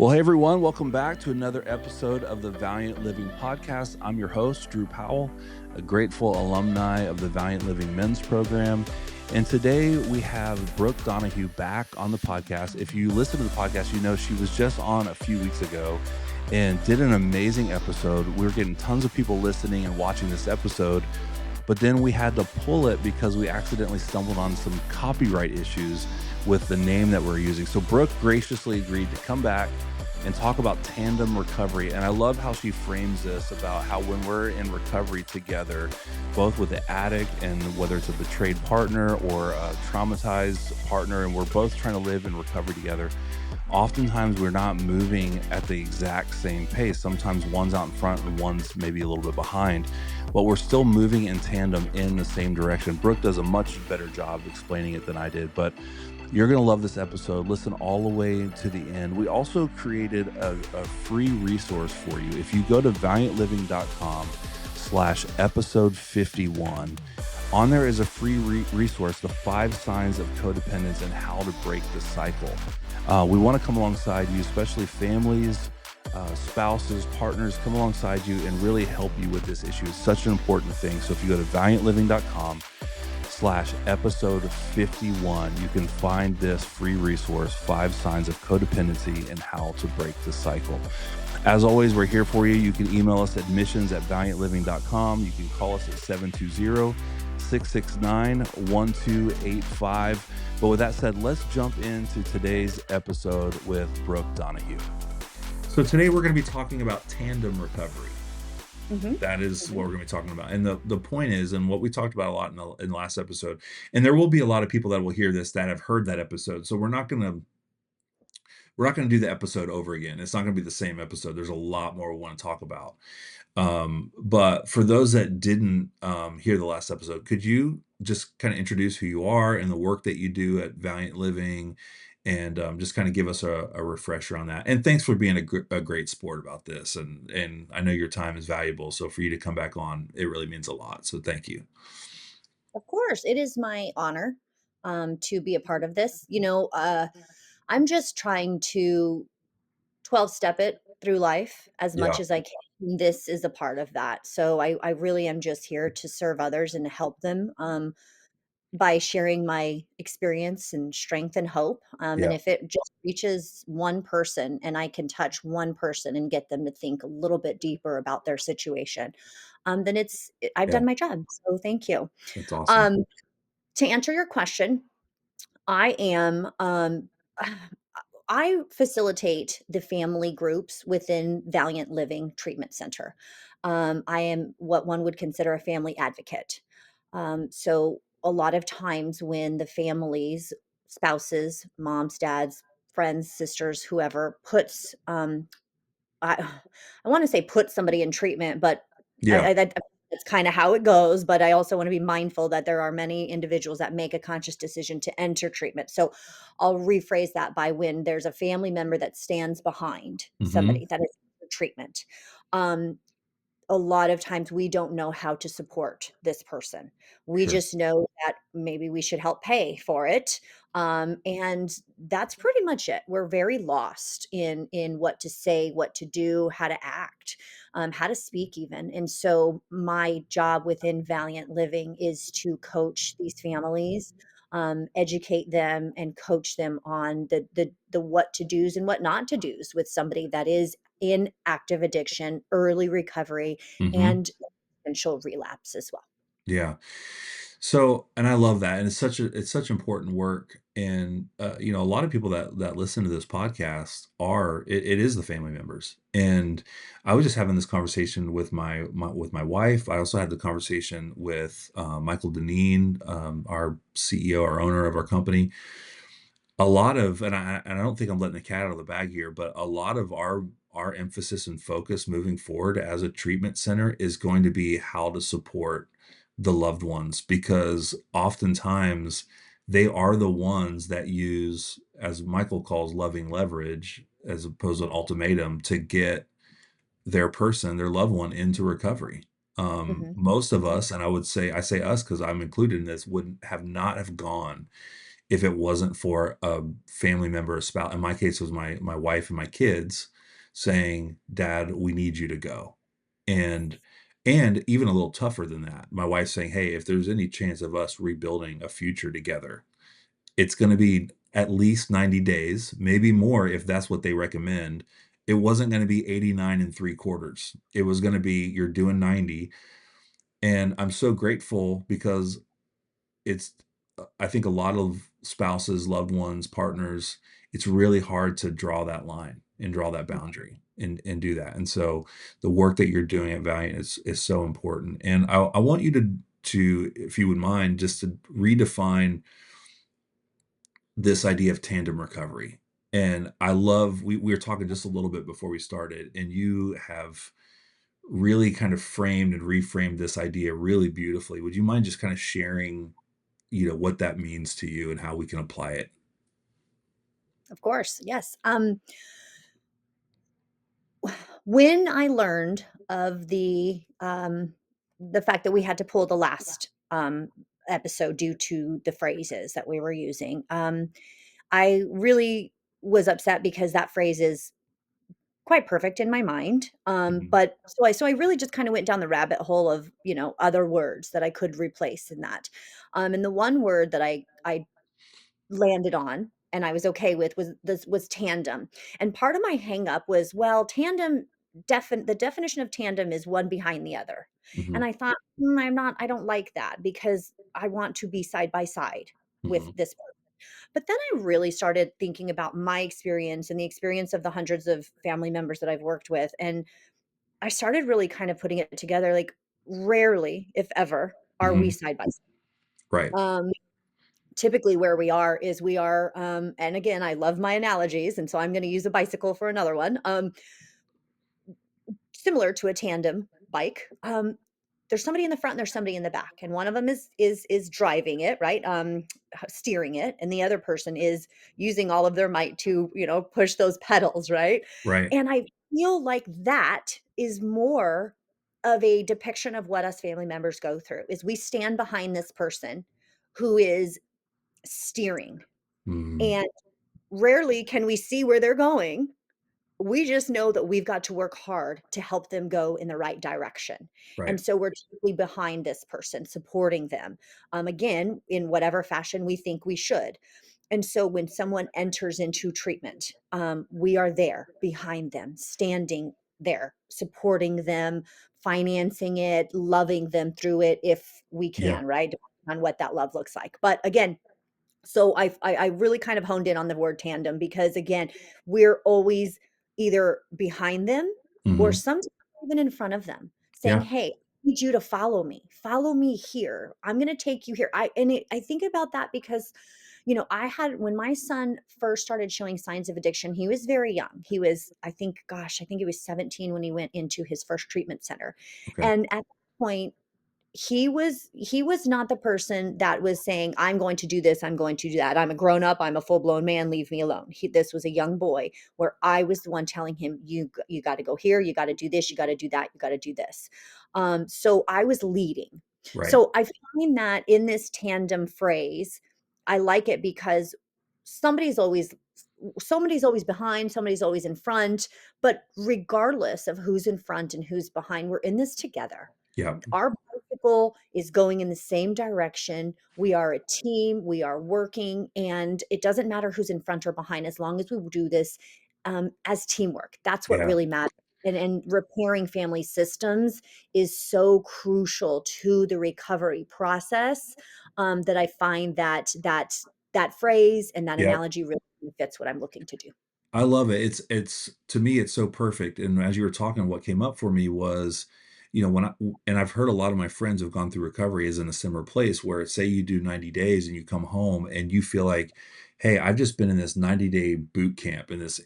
Well, hey everyone, welcome back to another episode of the Valiant Living Podcast. I'm your host, Drew Powell, a grateful alumni of the Valiant Living Men's Program. And today we have Brooke Donohue back on the podcast. If you listen to the podcast, you know she was just on a few weeks ago and did an amazing episode. We were getting tons of people listening and watching this episode, but then we had to pull it because we accidentally stumbled on some copyright issues with the name that we're using. So Brooke graciously agreed to come back and talk about tandem recovery. And I love how she frames this about how when we're in recovery together, both with the addict and whether it's a betrayed partner or a traumatized partner, and we're both trying to live in recovery together, oftentimes we're not moving at the exact same pace. Sometimes one's out in front and one's maybe a little bit behind, but we're still moving in tandem in the same direction. Brooke does a much better job explaining it than I did, but you're going to love this episode. Listen all the way to the end. We also created a free resource for you. If you go to valiantliving.com/episode 51, on there is a free resource, The 5 Signs of Codependence and How to Break the Cycle. We want to come alongside you, especially families, spouses, partners, come alongside you and really help you with this issue. It's such an important thing. So if you go to valiantliving.com/episode 51, you can find this free resource, 5 Signs of Codependency and How to Break the Cycle. As always, we're here for you. You can email us at missions@valiantliving.com. You can call us at 720-669-1285. But with that said, let's jump into today's episode with Brooke Donohue. So today we're going to be talking about tandem recovery. That is what we're going to be talking about. And the point is, and what we talked about a lot in the last episode, and there will be a lot of people that will hear this that have heard that episode. So we're not going to do the episode over again. It's not going to be the same episode. There's a lot more we want to talk about. But for those that didn't hear the last episode, could you just kind of introduce who you are and the work that you do at Valiant Living, and just kind of give us a refresher on that? And thanks for being a great sport about this. And I know your time is valuable, so for you to come back on, it really means a lot. So thank you. Of course, it is my honor to be a part of this. I'm just trying to 12 step it through life as Yeah. much as I can. This is a part of that. So I really am just here to serve others and help them by sharing my experience and strength and hope. And Yeah. if it just reaches one person and I can touch one person and get them to think a little bit deeper about their situation, then I've Yeah. done my job. So thank you. That's awesome. Um, to answer your question, I am, I facilitate the family groups within Valiant Living Treatment Center. I am what one would consider a family advocate. So a lot of times when the families, spouses, moms, dads, friends, sisters, whoever puts, I I wanna say put somebody in treatment, but Yeah. that's kinda how it goes, but I also wanna be mindful that there are many individuals that make a conscious decision to enter treatment. So, I'll rephrase that by when there's a family member that stands behind Hmm. somebody that is in treatment. Um, a lot of times we don't know how to support this person. We Sure. just know that maybe we should help pay for it. And that's pretty much it. We're very lost in what to say, what to do, how to act, how to speak even. And so my job within Valiant Living is to coach these families, educate them and coach them on the what to do's and what not to do's with somebody that is in active addiction, early recovery, Hmm. and potential relapse as well. Yeah. So, and I love that, and it's such important work. And a lot of people that listen to this podcast it is the family members. And I was just having this conversation with my wife. I also had the conversation with Michael Deneen, our CEO, our owner of our company. A lot of, and I don't think I'm letting the cat out of the bag here, but a lot of our emphasis and focus moving forward as a treatment center is going to be how to support the loved ones, because oftentimes they are the ones that use, as Michael calls, loving leverage, as opposed to an ultimatum, to get their loved one into recovery. Mhm, Most of mhm, us, and I say us because I'm included in this, would have not have gone if it wasn't for a family member, a spouse. In my case, it was my wife and my kids saying, "Dad, we need you to go." And and even a little tougher than that, my wife saying, "Hey, if there's any chance of us rebuilding a future together, it's gonna be at least 90 days, maybe more if that's what they recommend." It wasn't gonna be 89 and 3 quarters. It was gonna be, "You're doing 90." And I'm so grateful because it's I think a lot of spouses, loved ones, partners, it's really hard to draw that line and draw that boundary and do that. And so the work that you're doing at Valiant is so important. And I want you to, if you would mind, just to redefine this idea of tandem recovery. And I love we were talking just a little bit before we started, and you have really kind of framed and reframed this idea really beautifully. Would you mind just kind of sharing, what that means to you and how we can apply it? Of course, yes. When I learned of the fact that we had to pull the last, episode due to the phrases that we were using, I really was upset because that phrase is quite perfect in my mind, Mhm, but so I really just kinda went down the rabbit hole of, other words that I could replace in that, and the one word that I landed on and I was okay with was tandem, and part of my hang up was, well, tandem the definition of tandem is one behind the other, and mhm, I thought, I don't like that because I want to be side by side with mhm, this. But then I really started thinking about my experience and the experience of the hundreds of family members that I've worked with, and I started really kind of putting it together, like, rarely, if ever, are we mhm. side by Right. side. Typically where we are is we are, and again, I love my analogies, and so I'm gonna use a bicycle for another one, similar to a tandem bike, there's somebody in the front and there's somebody in the back, and one of them is driving it, right, steering it, and the other person is using all of their might to, push those pedals, right? Right. And I feel like that is more of a depiction of what us family members go through, is we stand behind this person who is steering, Mm, and rarely can we see where they're going. We just know that we've got to work hard to help them go in the right direction. right. And so we're typically behind this person, supporting them, again, in whatever fashion we think we should. And so when someone enters into treatment, we are there behind them, standing there, supporting them, financing it, loving them through it if we Yeah. can, right? Depending on what that love looks like. But again, so I really kind of honed in on the word tandem because, again, we're always either behind them or Mhm. sometimes even in front of them saying, Yeah. "Hey, I need you to follow me. Follow me here. I'm gonna take you here." I think about that because, I had when my son first started showing signs of addiction, he was very young. He was, I think he was 17 when he went into his first treatment center. Okay. And at that point, he was not the person that was saying, "I'm going to do this, I'm going to do that. I'm a grown up, I'm a full-blown man, leave me alone." This was a young boy where I was the one telling him, You gotta go here, you gotta do this, you gotta do that, you gotta do this." So I was leading. Right. So I find that in this tandem phrase, I like it because somebody's always somebody's always behind, somebody's always in front, but regardless of who's in front and who's behind, we're in this together. Yeah. Our bicycle is going in the same direction. We are a team, we are working, and it doesn't matter who's in front or behind as long as we do this, as teamwork. That's what Yeah. really matters. And repairing family systems is so crucial to the recovery process, that I find that phrase and that Yeah. analogy really fits what I'm looking to do. I love it. It's to me, it's so perfect. And as you were talking, what came up for me was, when and I've heard a lot of my friends who've gone through recovery is in a similar place where say you do 90 days and you come home and you feel like, hey, I've just been in this 90-day boot camp in this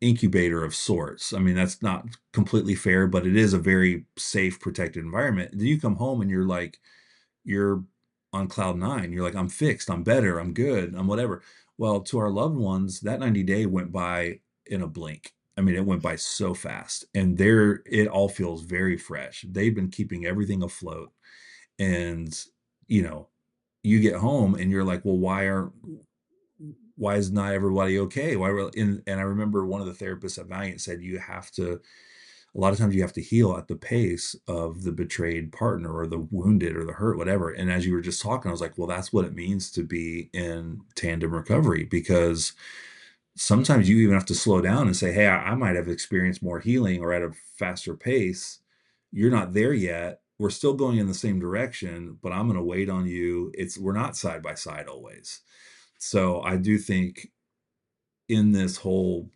incubator of sorts. I mean, that's not completely fair, but it is a very safe, protected environment. Then you come home and you're like, you're on cloud nine. You're like, I'm fixed, I'm better, I'm good, I'm whatever. Well, to our loved ones, that 90-day went by in a blink. I mean, it went by so fast. And it all feels very fresh. They've been keeping everything afloat. And, you know, you get home and you're like, well, why aren't why is not everybody okay? And I remember one of the therapists at Valiant said you have to a lot of times you have to heal at the pace of the betrayed partner or the wounded or the hurt, whatever. And as you were just talking, I was like, well, that's what it means to be in tandem recovery because sometimes you even have to slow down and say, hey, I might have experienced more healing or at a faster pace. You're not there yet. We're still going in the same direction, but I'm going to wait on you. We're not side by side always. So I do think in this whole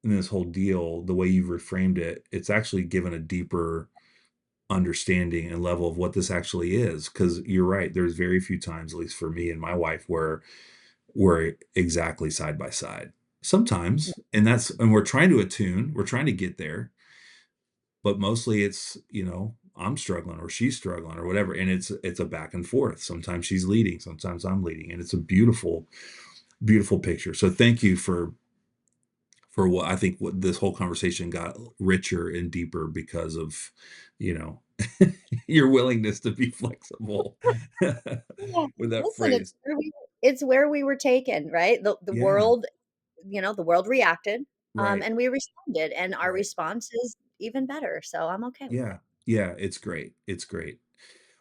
in this whole deal, the way you've reframed it, it's actually given a deeper understanding and level of what this actually is. Because you're right, there's very few times, at least for me and my wife, where we're exactly side by side. Sometimes, and we're trying to attune, we're trying to get there, but mostly it's, I'm struggling or she's struggling or whatever. And it's a back and forth. Sometimes she's leading, sometimes I'm leading. And it's a beautiful, beautiful picture. So thank you for what I think what this whole conversation got richer and deeper because of, you know, your willingness to be flexible Yeah. with that Listen, phrase. it's where we were taken, right? The Yeah, world, the world reacted, right, and we responded, and our right. response is even better, so I'm okay with it. Yeah, yeah, it's great. It's great.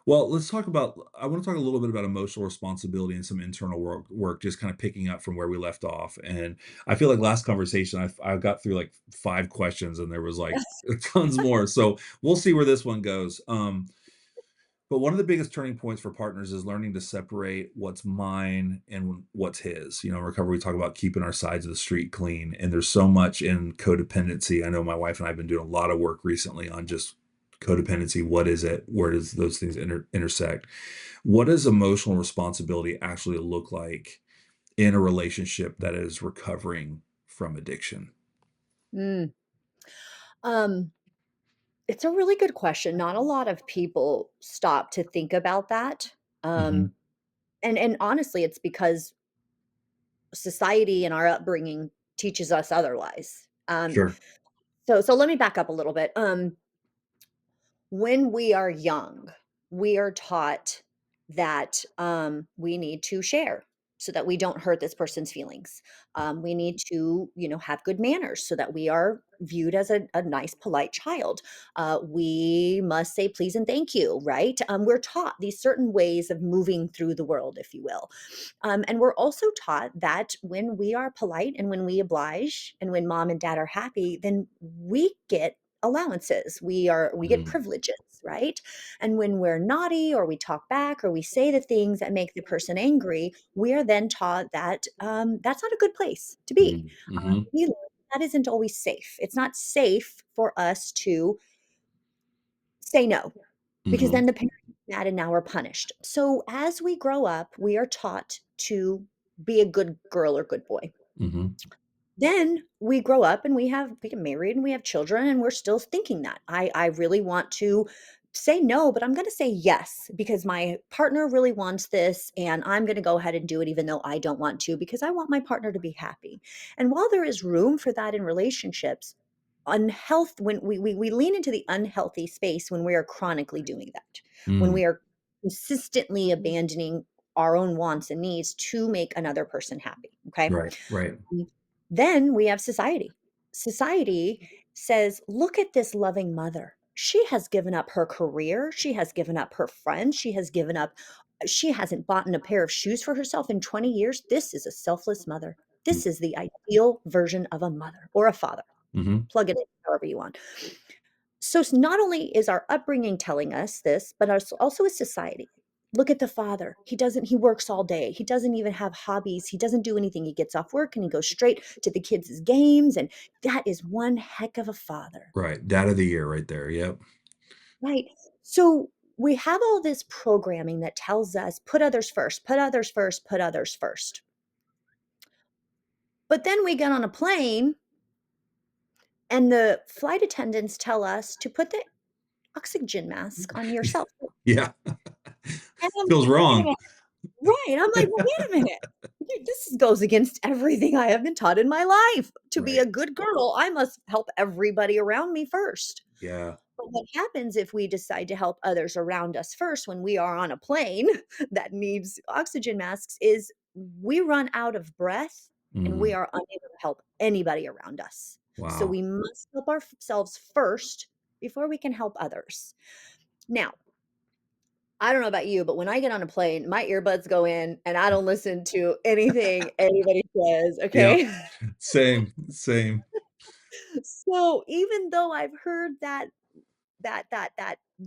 Well, I want to talk a little bit about emotional responsibility and some internal work, just kind of picking up from where we left off. And I feel like last conversation, I got through like 5 questions and there was like tons more. So we'll see where this one goes. But one of the biggest turning points for partners is learning to separate what's mine and what's his. In recovery, we talk about keeping our sides of the street clean, and there's so much in codependency. I know my wife and I have been doing a lot of work recently on just codependency. What is it? Where does those things intersect? What does emotional responsibility actually look like in a relationship that is recovering from addiction? Mm. Um, it's a really good question. Not a lot of people stop to think about that. Hmm. And honestly, it's because society and our upbringing teaches us otherwise. Sure. So let me back up a little bit. When we are young, we are taught that we need to share so that we don't hurt this person's feelings. We need to, have good manners so that we are viewed as a nice, polite child. We must say please and thank you, right? We're taught these certain ways of moving through the world, if you will. And we're also taught that when we are polite and when we oblige and when mom and dad are happy, then we get allowances. We get Hmm. privileges, right? And when we're naughty or we talk back or we say the things that make the person angry, we are then taught that that's not a good place to be. Hmm. We learn that isn't always safe. It's not safe for us to say no because Hmm. then the parent is mad and now we're punished. So as we grow up, we are taught to be a good girl or good boy. Hmm. Then we grow up and we get married and we have children and we're still thinking that. I really want to say no, but I'm going to say yes because my partner really wants this and I'm going to go ahead and do it even though I don't want to because I want my partner to be happy. And while there is room for that in relationships, unhealth when we lean into the unhealthy space when we are chronically doing that. When Hmm. we are consistently abandoning our own wants and needs to make another person happy, okay? Right. Right. Then we have society. Society says, look at this loving mother. She has given up her career. She has given up her friends. She hasn't bought a pair of shoes for herself in 20 years. This is a selfless mother. This is the ideal version of a mother or a father. Hmm. Plug it in however you want. So not only is our upbringing telling us this, but also is society. Look at the father. He works all day. He doesn't even have hobbies. He doesn't do anything. He gets off work and he goes straight to the kids' games. And that is one heck of a father, Right. Dad of the year right there. Yep. right? So we have all this programming that tells us put others first, put others first, put others first. But then we get on a plane and the flight attendants tell us to put the oxygen mask on yourself. Yeah. And I'm Feels like, "Wait a wrong. minute." Right, I'm like, "Well, wait a minute. This goes against everything I have been taught in my life. To be Right. a good girl, I must help everybody around me first." Yeah. But what happens if we decide to help others around us first when we are on a plane that needs oxygen masks is we run out of breath and we Mhm. are unable to help anybody around us. So Wow. we must help ourselves first before we can help others. Now, I don't know about you, but when I get on a plane, my earbuds go in and I don't listen to anything anybody says, Yep. okay? Same, same. So even though I've heard that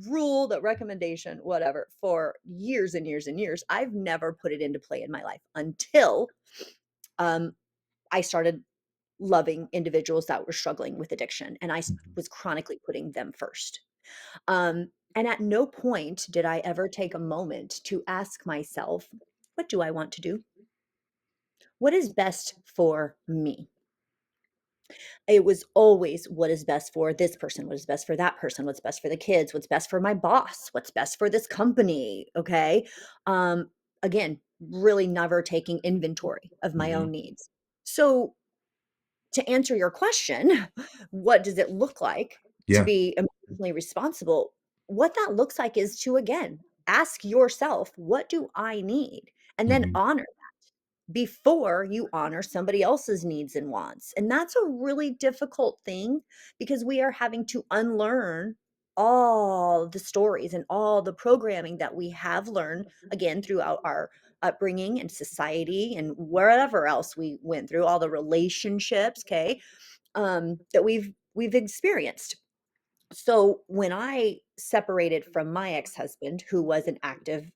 rule, that recommendation, whatever, for years and years and years, I've never put it into play in my life until um, I started loving individuals that were struggling with addiction, and Mhm. was chronically putting them first. And at no point did I ever take a moment to ask myself, what do I want to do? What is best for me? It was always what is best for this person, what is best for that person, what's best for the kids, what's best for my boss, what's best for this company, okay? Um, Again, really never taking inventory of my own Mhm. needs. So, to answer your question, what does it look like to Yeah. be emotionally responsible? What that looks like is to, again, ask yourself, "What do I need?" And then Mhm. honor before you honor somebody else's needs and wants. And that's a really difficult thing because we are having to unlearn all the stories and all the programming that we have learned, again, throughout our upbringing and society and wherever else we went through, all the relationships, okay, that we've experienced. So when I separated from my ex-husband, who was an active,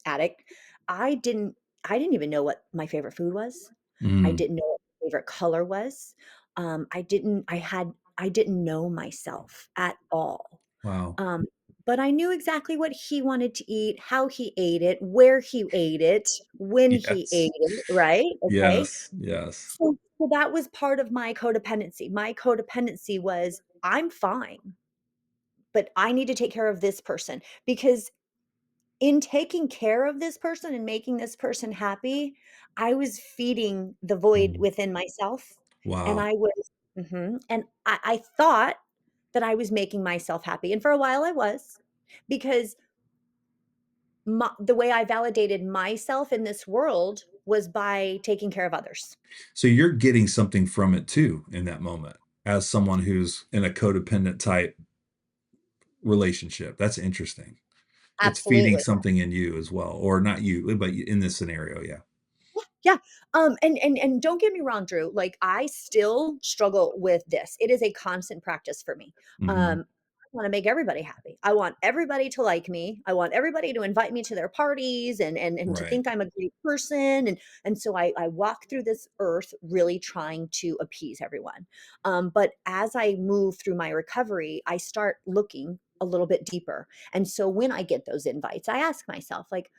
addict, I didn't I didn't even know what my favorite food was. I Mm. didn't know what my favorite color was. I didn't know myself at all. Wow. Um, but I knew exactly what he wanted to eat, how he ate it, where he ate it, when he ate Yes. it, right? Okay. Yes, yes. So that was part of my codependency. My codependency was, I'm fine, but I need to take care of this person because in taking care of this person and making this person happy, I was feeding the void Mhm. within myself, and Wow. I was and I thought that I was making myself happy, and for a while I was, because the way I validated myself in this world was by taking care of others. So you're getting something from it too in that moment as someone who's in a codependent type relationship. That's interesting. It's feeding Absolutely. something in you as well, or not you, but in this scenario, yeah. Yeah, and don't get me wrong, Drew, like, I still struggle with this. It is a constant practice for me. Mhm. I wanna make everybody happy. I want everybody to like me. I want everybody to invite me to their parties and to Right. think I'm a great person, and so I walk through this earth really trying to appease everyone. But as I move through my recovery, I start looking a little bit deeper, and so when I get those invites, I ask myself, like,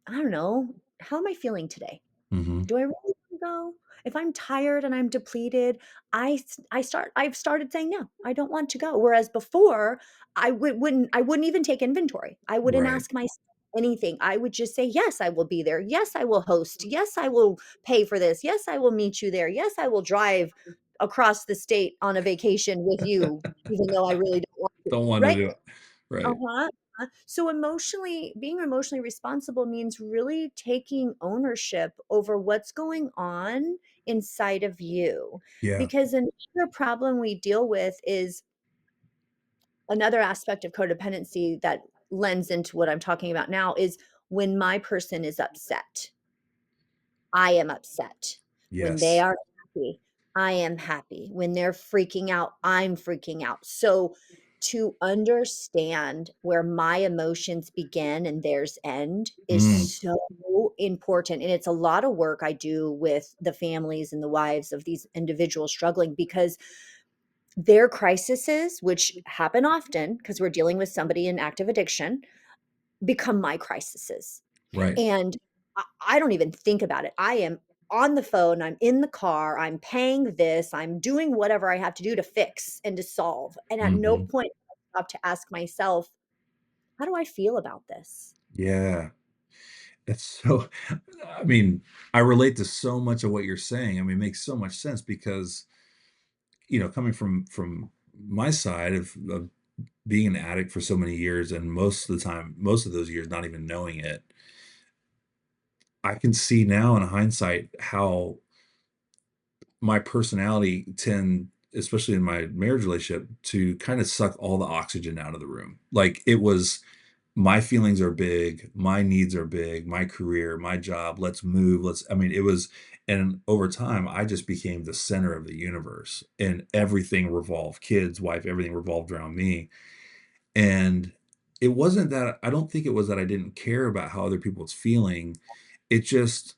I don't know, "How am I feeling today? Mhm. Do I really wanna go? If I'm tired and I'm depleted, I've started saying, "No, I don't want to go." Whereas before, I wouldn't even take inventory. I wouldn't Right. ask myself anything. I would just say, "Yes, I will be there. Yes, I will host. Yes, I will pay for this. Yes, I will meet you there. Yes, I will drive across the state on a vacation with you, even though I really don't want to." Don't wanna Right? do it. Right. Uh-huh, So being emotionally responsible means really taking ownership over what's going on inside of you. Yeah. Because another problem we deal with is another aspect of codependency that lends into what I'm talking about now is when my person is upset. I am upset. When they Yes. are happy, I am happy. When they're freaking out, I'm freaking out. So to understand where my emotions begin and theirs end is Mm. so important. And it's a lot of work I do with the families and the wives of these individuals struggling because their crises, which happen often because we're dealing with somebody in active addiction, become my crises. Right. And I don't even think about it. I am on the phone, I'm in the car, I'm paying this, I'm doing whatever I have to do to fix and to solve. And at no Mhm. point do I stop to ask myself, how do I feel about this? Yeah. It's so I mean, I relate to so much of what you're saying. I mean, it makes so much sense because, coming from my side of being an addict for so many years and most of those years not even knowing it, I can see now in hindsight how my personality tend, especially in my marriage relationship, to kind of suck all the oxygen out of the room. Like it was, my feelings are big, my needs are big, my career, my job, let's move, I mean, it was, and over time, I just became the center of the universe and everything revolved, kids, wife, everything revolved around me. And it wasn't that, I don't think it was that I didn't care about how other people was feeling. It just,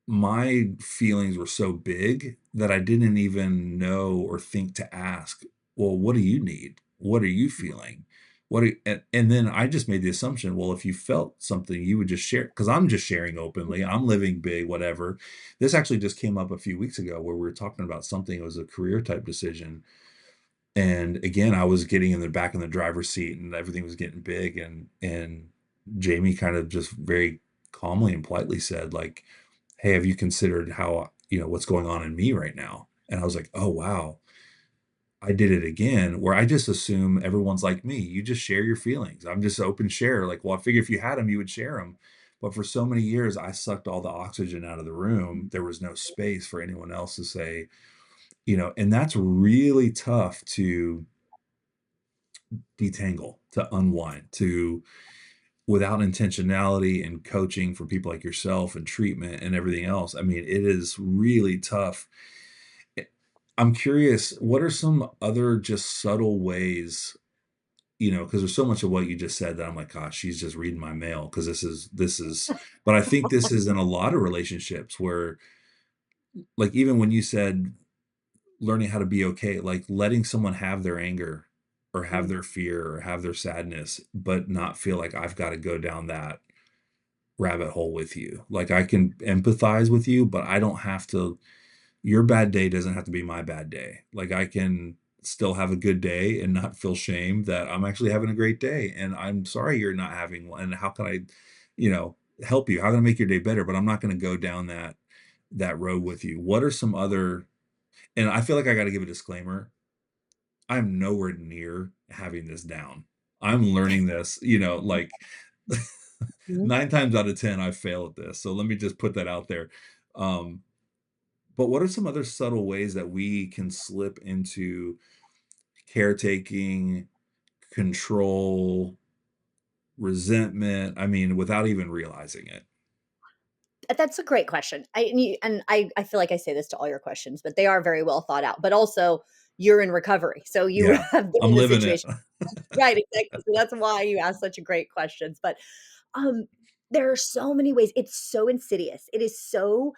my feelings were so big that I didn't even know or think to ask, "Well, what do you need? What are you feeling? What are," and then I just made the assumption, well, if you felt something, you would just share, because 'cause I'm just sharing openly, I'm living big, whatever. This actually just came up a few weeks ago where we were talking about something, it was a career type decision, and again, I was getting in the back in the driver's seat and everything was getting big, and Jamie kind of just very calmly and politely said, like, "Hey, have you considered how, what's going on in me right now?" And I was like, "Oh, wow." I did it again where I just assume everyone's like me. You just share your feelings. I'm just open share. Like, well, I figure if you had them, you would share them. But for so many years, I sucked all the oxygen out of the room. There was no space for anyone else to say, and that's really tough to detangle, to unwind, to, without intentionality and coaching for people like yourself and treatment and everything else. I mean, it is really tough. Eh, I'm curious, what are some other just subtle ways, because there's so much of what you just said that I'm like, gosh, she's just reading my mail, because this is, but I think this is in a lot of relationships where, like, even when you said learning how to be okay, like letting someone have their anger or have Mm. their fear or have their sadness, but not feel like I've got to go down that rabbit hole with you. Like I can empathize with you, but I don't have to, your bad day doesn't have to be my bad day. Like I can still have a good day and not feel shame that I'm actually having a great day. And I'm sorry you're not having one. And how can I, you know, help you? How can I make your day better? But I'm not going to go down that road with you. What are some other, and I feel like I got to give a disclaimer. I'm nowhere near having this down. I'm learning this, like Mhm. 9 times out of 10, I fail at this. So let me just put that out there. Um, but what are some other subtle ways that we can slip into caretaking, control, resentment? I mean, without even realizing it. That's a great question. I feel like I say this to all your questions, but they are very well thought out, but also you're in recovery, so you Yeah, have been I'm in a living it. situation. Right, exactly, so that's why you ask such a great questions, but, um, there are so many ways. It's so insidious. It is so,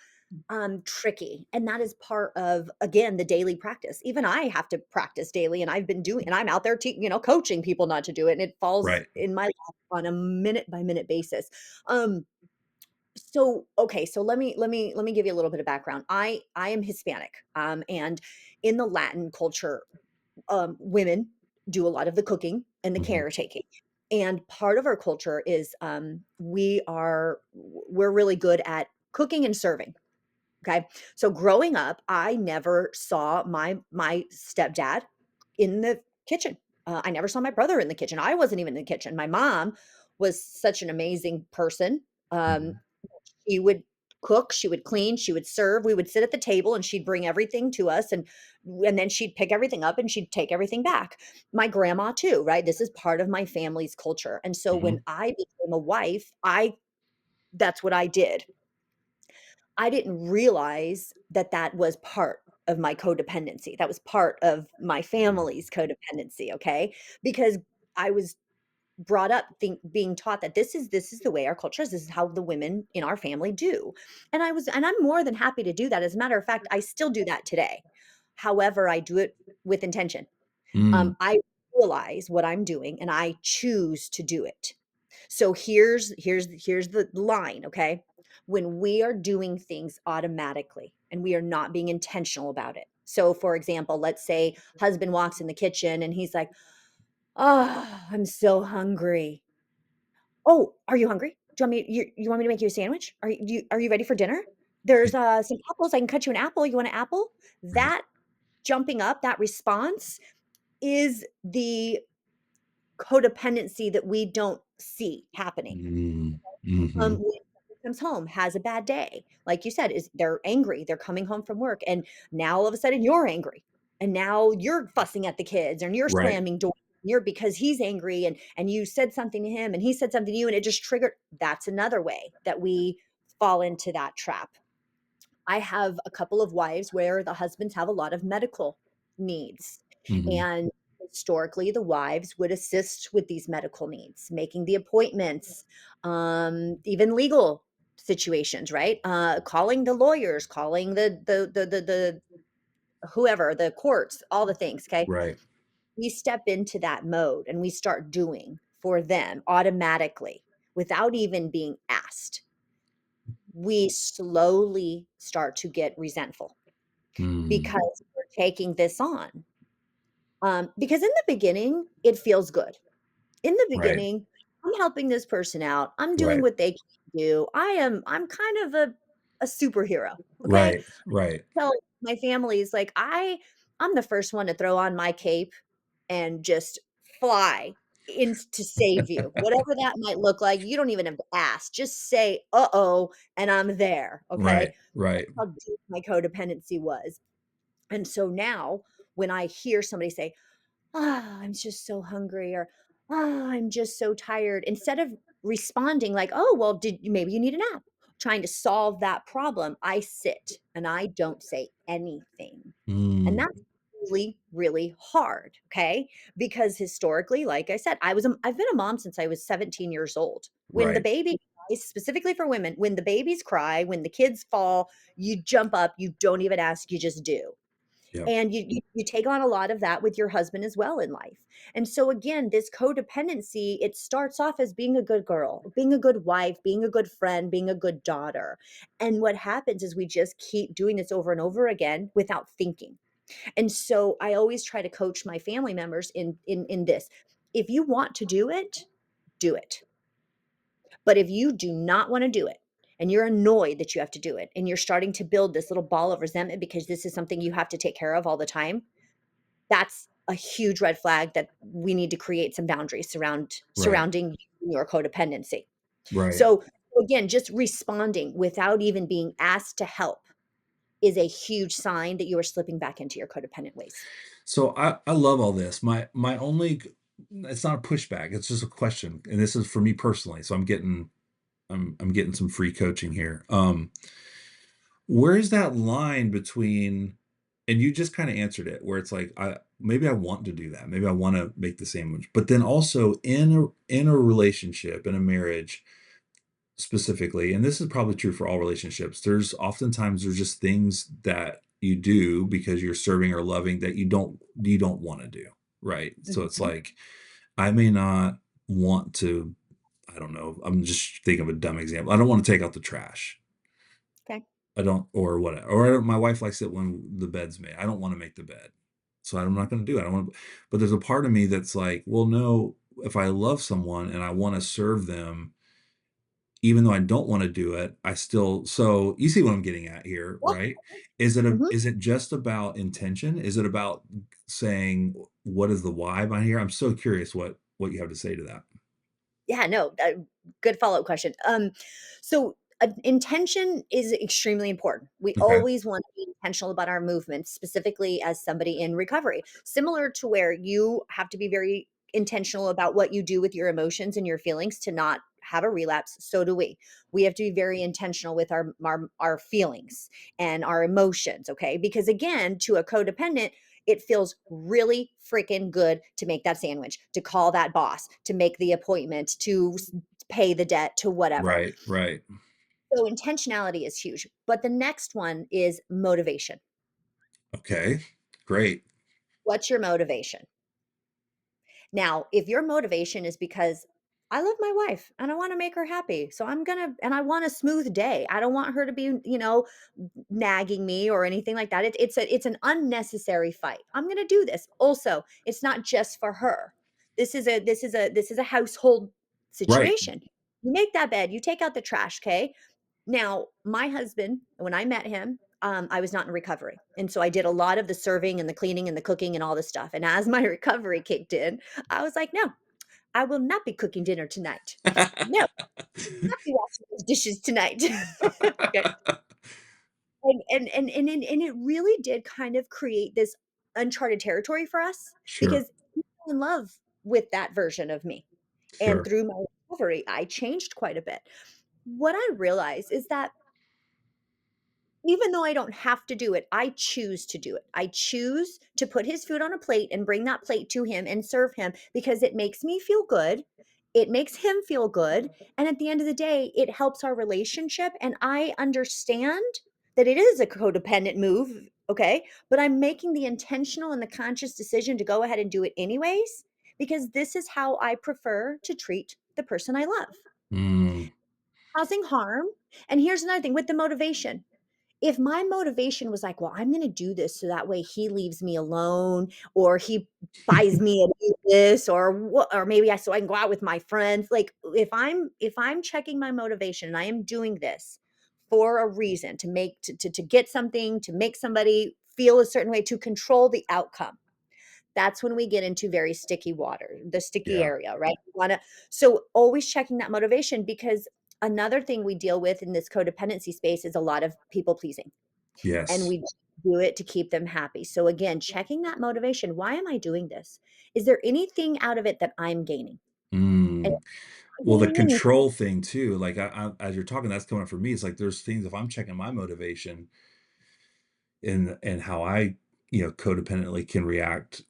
tricky, and that is part of, again, the daily practice. Even I have to practice daily, and I've been doing and I'm out there coaching people not to do it, and it falls Right. in my lap on a minute by minute basis. So okay, so let me give you a little bit of background. I am Hispanic, and in the Latin culture, women do a lot of the cooking and the Mhm, caretaking. And part of our culture is we're really good at cooking and serving. Okay. So growing up, I never saw my stepdad in the kitchen. I never saw my brother in the kitchen. I wasn't even in the kitchen. My mom was such an amazing person. Um, mhm, she would cook, she would clean, she would serve. We would sit at the table and she'd bring everything to us and then she'd pick everything up and she'd take everything back. My grandma too, right? This is part of my family's culture. And so when mhm, I became a wife, I that's what I did. I didn't realize that that was part of my codependency. That was part of my mhm, family's codependency, okay? Because I was brought up being taught that this is the way our culture is. This is how the women in our family do. And I'm more than happy to do that. As a matter of fact, I still do that today. However, I do it with intention. mm, I realize what I'm doing and I choose to do it. So here's the line, okay? When we are doing things automatically and we are not being intentional about it. So for example, let's say husband walks in the kitchen and he's like, "Oh, I'm so hungry." "Oh, are you hungry? Do you want me to make you a sandwich? Are you ready for dinner? There's, some apples, I can cut you an apple. You want an apple?" right. That jumping up, that response is the codependency that we don't see happening. Mm, mhm, When comes home, has a bad day. Like you said, is they're angry, they're coming home from work, and now all of a sudden you're angry. And now you're fussing at the kids and you're Right. slamming doors. You're because he's angry and you said something to him and he said something to you and it just triggered. That's another way that we fall into that trap. I have a couple of wives where the husbands have a lot of medical needs. Hmm. And historically, the wives would assist with these medical needs, making the appointments, even legal situations, right? Calling the lawyers, calling the whoever, the courts, all the things. Okay. Right. We step into that mode and we start doing for them automatically without even being asked. We slowly start to get resentful Mm. because we're taking this on. Because in the beginning, it feels good. In the Right. beginning, I'm helping this person out. I'm doing Right. what they can't do. I'm kind of a superhero. Okay. Right. Right. Tell my family is like, I'm the first one to throw on my cape and just fly in to save you. Whatever that might look like, you don't even have to ask. Just say, uh-oh, and I'm there. Okay. Right. Right. How deep my codependency was. And so now when I hear somebody say, "Ah, I'm just so hungry," or "Ah, I'm just so tired," instead of responding like, "Oh, well, did maybe you need a nap," trying to solve that problem, I sit and I don't say anything. And Mm. that's really, really hard, okay? Because historically, like I said, I've been a mom since I was 17 years old. When the Right. baby cries, specifically for women, when the babies cry, when the kids fall, you jump up, you don't even ask, you just do. Yep. And you take on a lot of that with your husband as well in life. And so again, this codependency, it starts off as being a good girl, being a good wife, being a good friend, being a good daughter. And what happens is we just keep doing this over and over again without thinking. And so I always try to coach my family members in this. If you want to do it, do it. But if you do not want to do it, and you're annoyed that you have to do it, and you're starting to build this little ball of resentment because this is something you have to take care of all the time, that's a huge red flag that we need to create some boundaries Right. surrounding your codependency. Right. So again, just responding without even being asked to help is a huge sign that you are slipping back into your codependent ways. So I love all this. My only it's not a pushback. It's just a question, and this is for me personally. So I'm getting some free coaching here. Where is that line between, and you just kind of answered it, where it's like I maybe I want to do that. Maybe I want to make the sandwich. But then also in a relationship, in a marriage specifically, and this is probably true for all relationships, there's just things that you do because you're serving or loving that you don't want to do. Right. So it's Mhm. like I may not want to, I don't know, I'm just thinking of a dumb example. I don't want to take out the trash. Okay. I don't, or whatever. Or my wife likes it when the bed's made. I don't want to make the bed. So I'm not going to do it. I don't want to, but there's a part of me that's like, well, no, if I love someone and I want to serve them, even though I don't want to do it, I still, so you see what I'm getting at here, Yeah. right? Mhm. Is it just about intention? Is it about saying, what is the why behind here? I'm so curious what you have to say to that. Yeah, no, good follow-up question. So, intention is extremely important. We Okay. always want to be intentional about our movements, specifically as somebody in recovery. Similar to where you have to be very intentional about what you do with your emotions and your feelings to not have a relapse, so do we. We have to be very intentional with our feelings and our emotions, okay? Because again, to a codependent, it feels really freaking good to make that sandwich, to call that boss, to make the appointment, to pay the debt, to whatever. Right. Right. So intentionality is huge. But the next one is motivation. Okay. Great. What's your motivation? Now, if your motivation is because I love my wife and I want to make her happy. So I'm going to, and I want a smooth day. I don't want her to be, nagging me or anything like that. It's an unnecessary fight. I'm going to do this. Also, it's not just for her. This is a household Right. situation. You make that bed, you take out the trash, okay? Now, my husband, when I met him, I was not in recovery. And so I did a lot of the serving and the cleaning and the cooking and all this stuff. And as my recovery kicked in, I was like, no, I will not be cooking dinner tonight. No, I will not be washing those dishes tonight." Okay. And it really did kind of create this uncharted territory for us Sure, because he fell in love with that version of me, and sure. through my recovery, I changed quite a bit. What I realized is that even though I don't have to do it, I choose to do it. I choose to put his food on a plate and bring that plate to him and serve him because it makes me feel good. It makes him feel good. And at the end of the day, it helps our relationship. And I understand that it is a codependent move. Okay. But I'm making the intentional and the conscious decision to go ahead and do it anyways, because this is how I prefer to treat the person I love, Mm. causing harm. And here's another thing with the motivation, if my motivation was like, "Well, I'm gonna do this so that way he leaves me alone, or he buys me a new this, or what, or maybe I can go out with my friends." Like, if I'm checking my motivation and I am doing this for a reason to make to get something, to make somebody feel a certain way, to control the outcome, that's when we get into very sticky water, the sticky Yeah. area, right? We wanna So always checking that motivation, because another thing we deal with in this codependency space is a lot of people pleasing, and Yes. we do it to keep them happy. So again, checking that motivation. Why am I doing this? Is there anything out of it that I'm gaining? And Mm. if I'm Well, the gaining any. control thing too, like as you're talking, that's coming up for me. It's like there's things if I'm checking my motivation and how I, codependently can react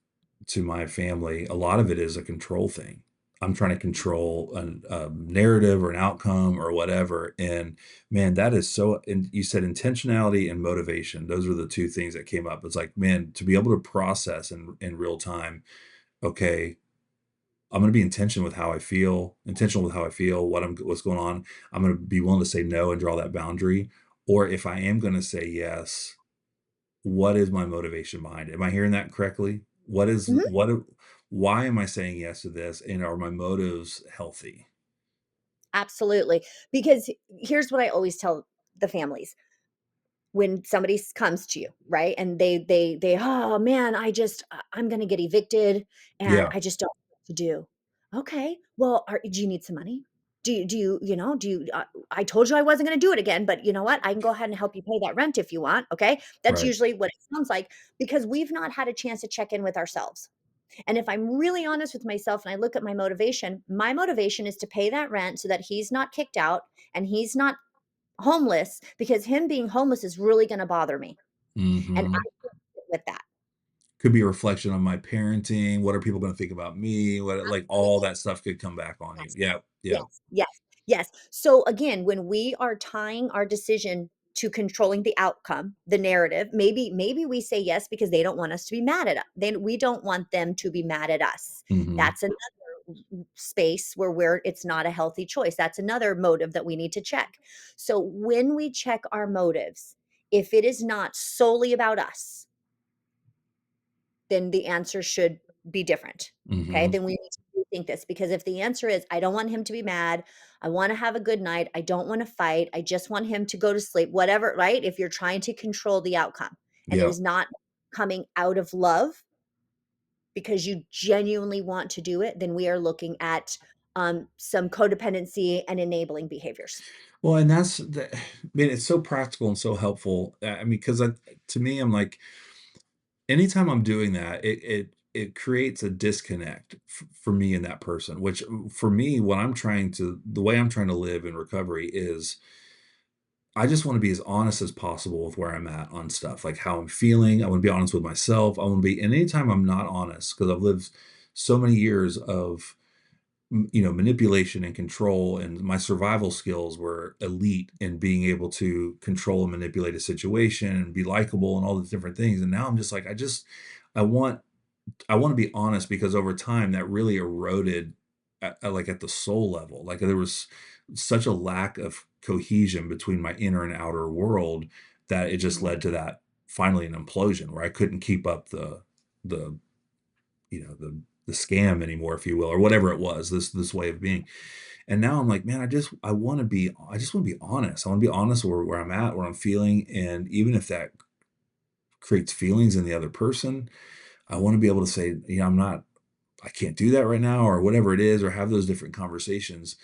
to my family, a lot of it is a control thing. I'm trying to control a narrative or an outcome or whatever. And man, that is so. And you said intentionality and motivation; those are the two things that came up. It's like, man, to be able to process in real time. Okay, I'm going to be intentional with how I feel, what's going on. I'm going to be willing to say no and draw that boundary. Or if I am going to say yes, what is my motivation behind it? Am I hearing that correctly? Mhm, Why am I saying yes to this? And are my motives healthy? absolutely. Because here's what I always tell the families. When somebody comes to you, right? And they, "Oh, man, I'm gonna get evicted, and Yeah, I just don't know what to do." "Okay, well, do you need some money? Do you I told you I wasn't gonna do it again, but you know what? I can go ahead and help you pay that rent if you want, okay?" That's right. usually what it sounds like, because we've not had a chance to check in with ourselves. And if I'm really honest with myself and I look at my motivation is to pay that rent so that he's not kicked out and he's not homeless, because him being homeless is really gonna bother me, and I Mhm. can't sit with that. Could be a reflection on my parenting. What are people gonna think about me? What like, all Absolutely. that stuff could come back on you. Yes. Yeah, yeah. Yes, yes, yes. So again, when we are tying our decision to controlling the outcome, the narrative, maybe we say yes because they don't want us to be mad at us. We don't want them to be mad at us. Mhm, That's another space where it's not a healthy choice. That's another motive that we need to check. So when we check our motives, if it is not solely about us, then the answer should be different. Okay. mhm. Then we need to rethink this, because if the answer is, I don't want him to be mad, I want to have a good night, I don't want to fight, I just want him to go to sleep, whatever, right? If you're trying to control the outcome and it Yeah. is not coming out of love because you genuinely want to do it, then we are looking at some codependency and enabling behaviors. Well, and that's the man, it's so practical and so helpful. I mean, because to me, I'm like, anytime I'm doing that, it creates a disconnect for me and that person. Which for me, the way I'm trying to live in recovery is, I just want to be as honest as possible with where I'm at on stuff, like how I'm feeling. I want to be honest with myself. I want to be, and anytime I'm not honest, because I've lived so many years of manipulation and control, and my survival skills were elite in being able to control and manipulate a situation and be likable and all the different things. And now I'm just like, I want I want to be honest, because over time that really eroded like at the soul level. Like there was such a lack of cohesion between my inner and outer world that it just Mhm. led to that, finally, an implosion where I couldn't keep up the the scam anymore, if you will, or whatever it was, this way of being. And now I'm like, man, I just want to be honest. I want to be honest where I'm at, where I'm feeling. And even if that creates feelings in the other person, I want to be able to say, I'm not. I can't do that right now, or whatever it is, or have those different conversations.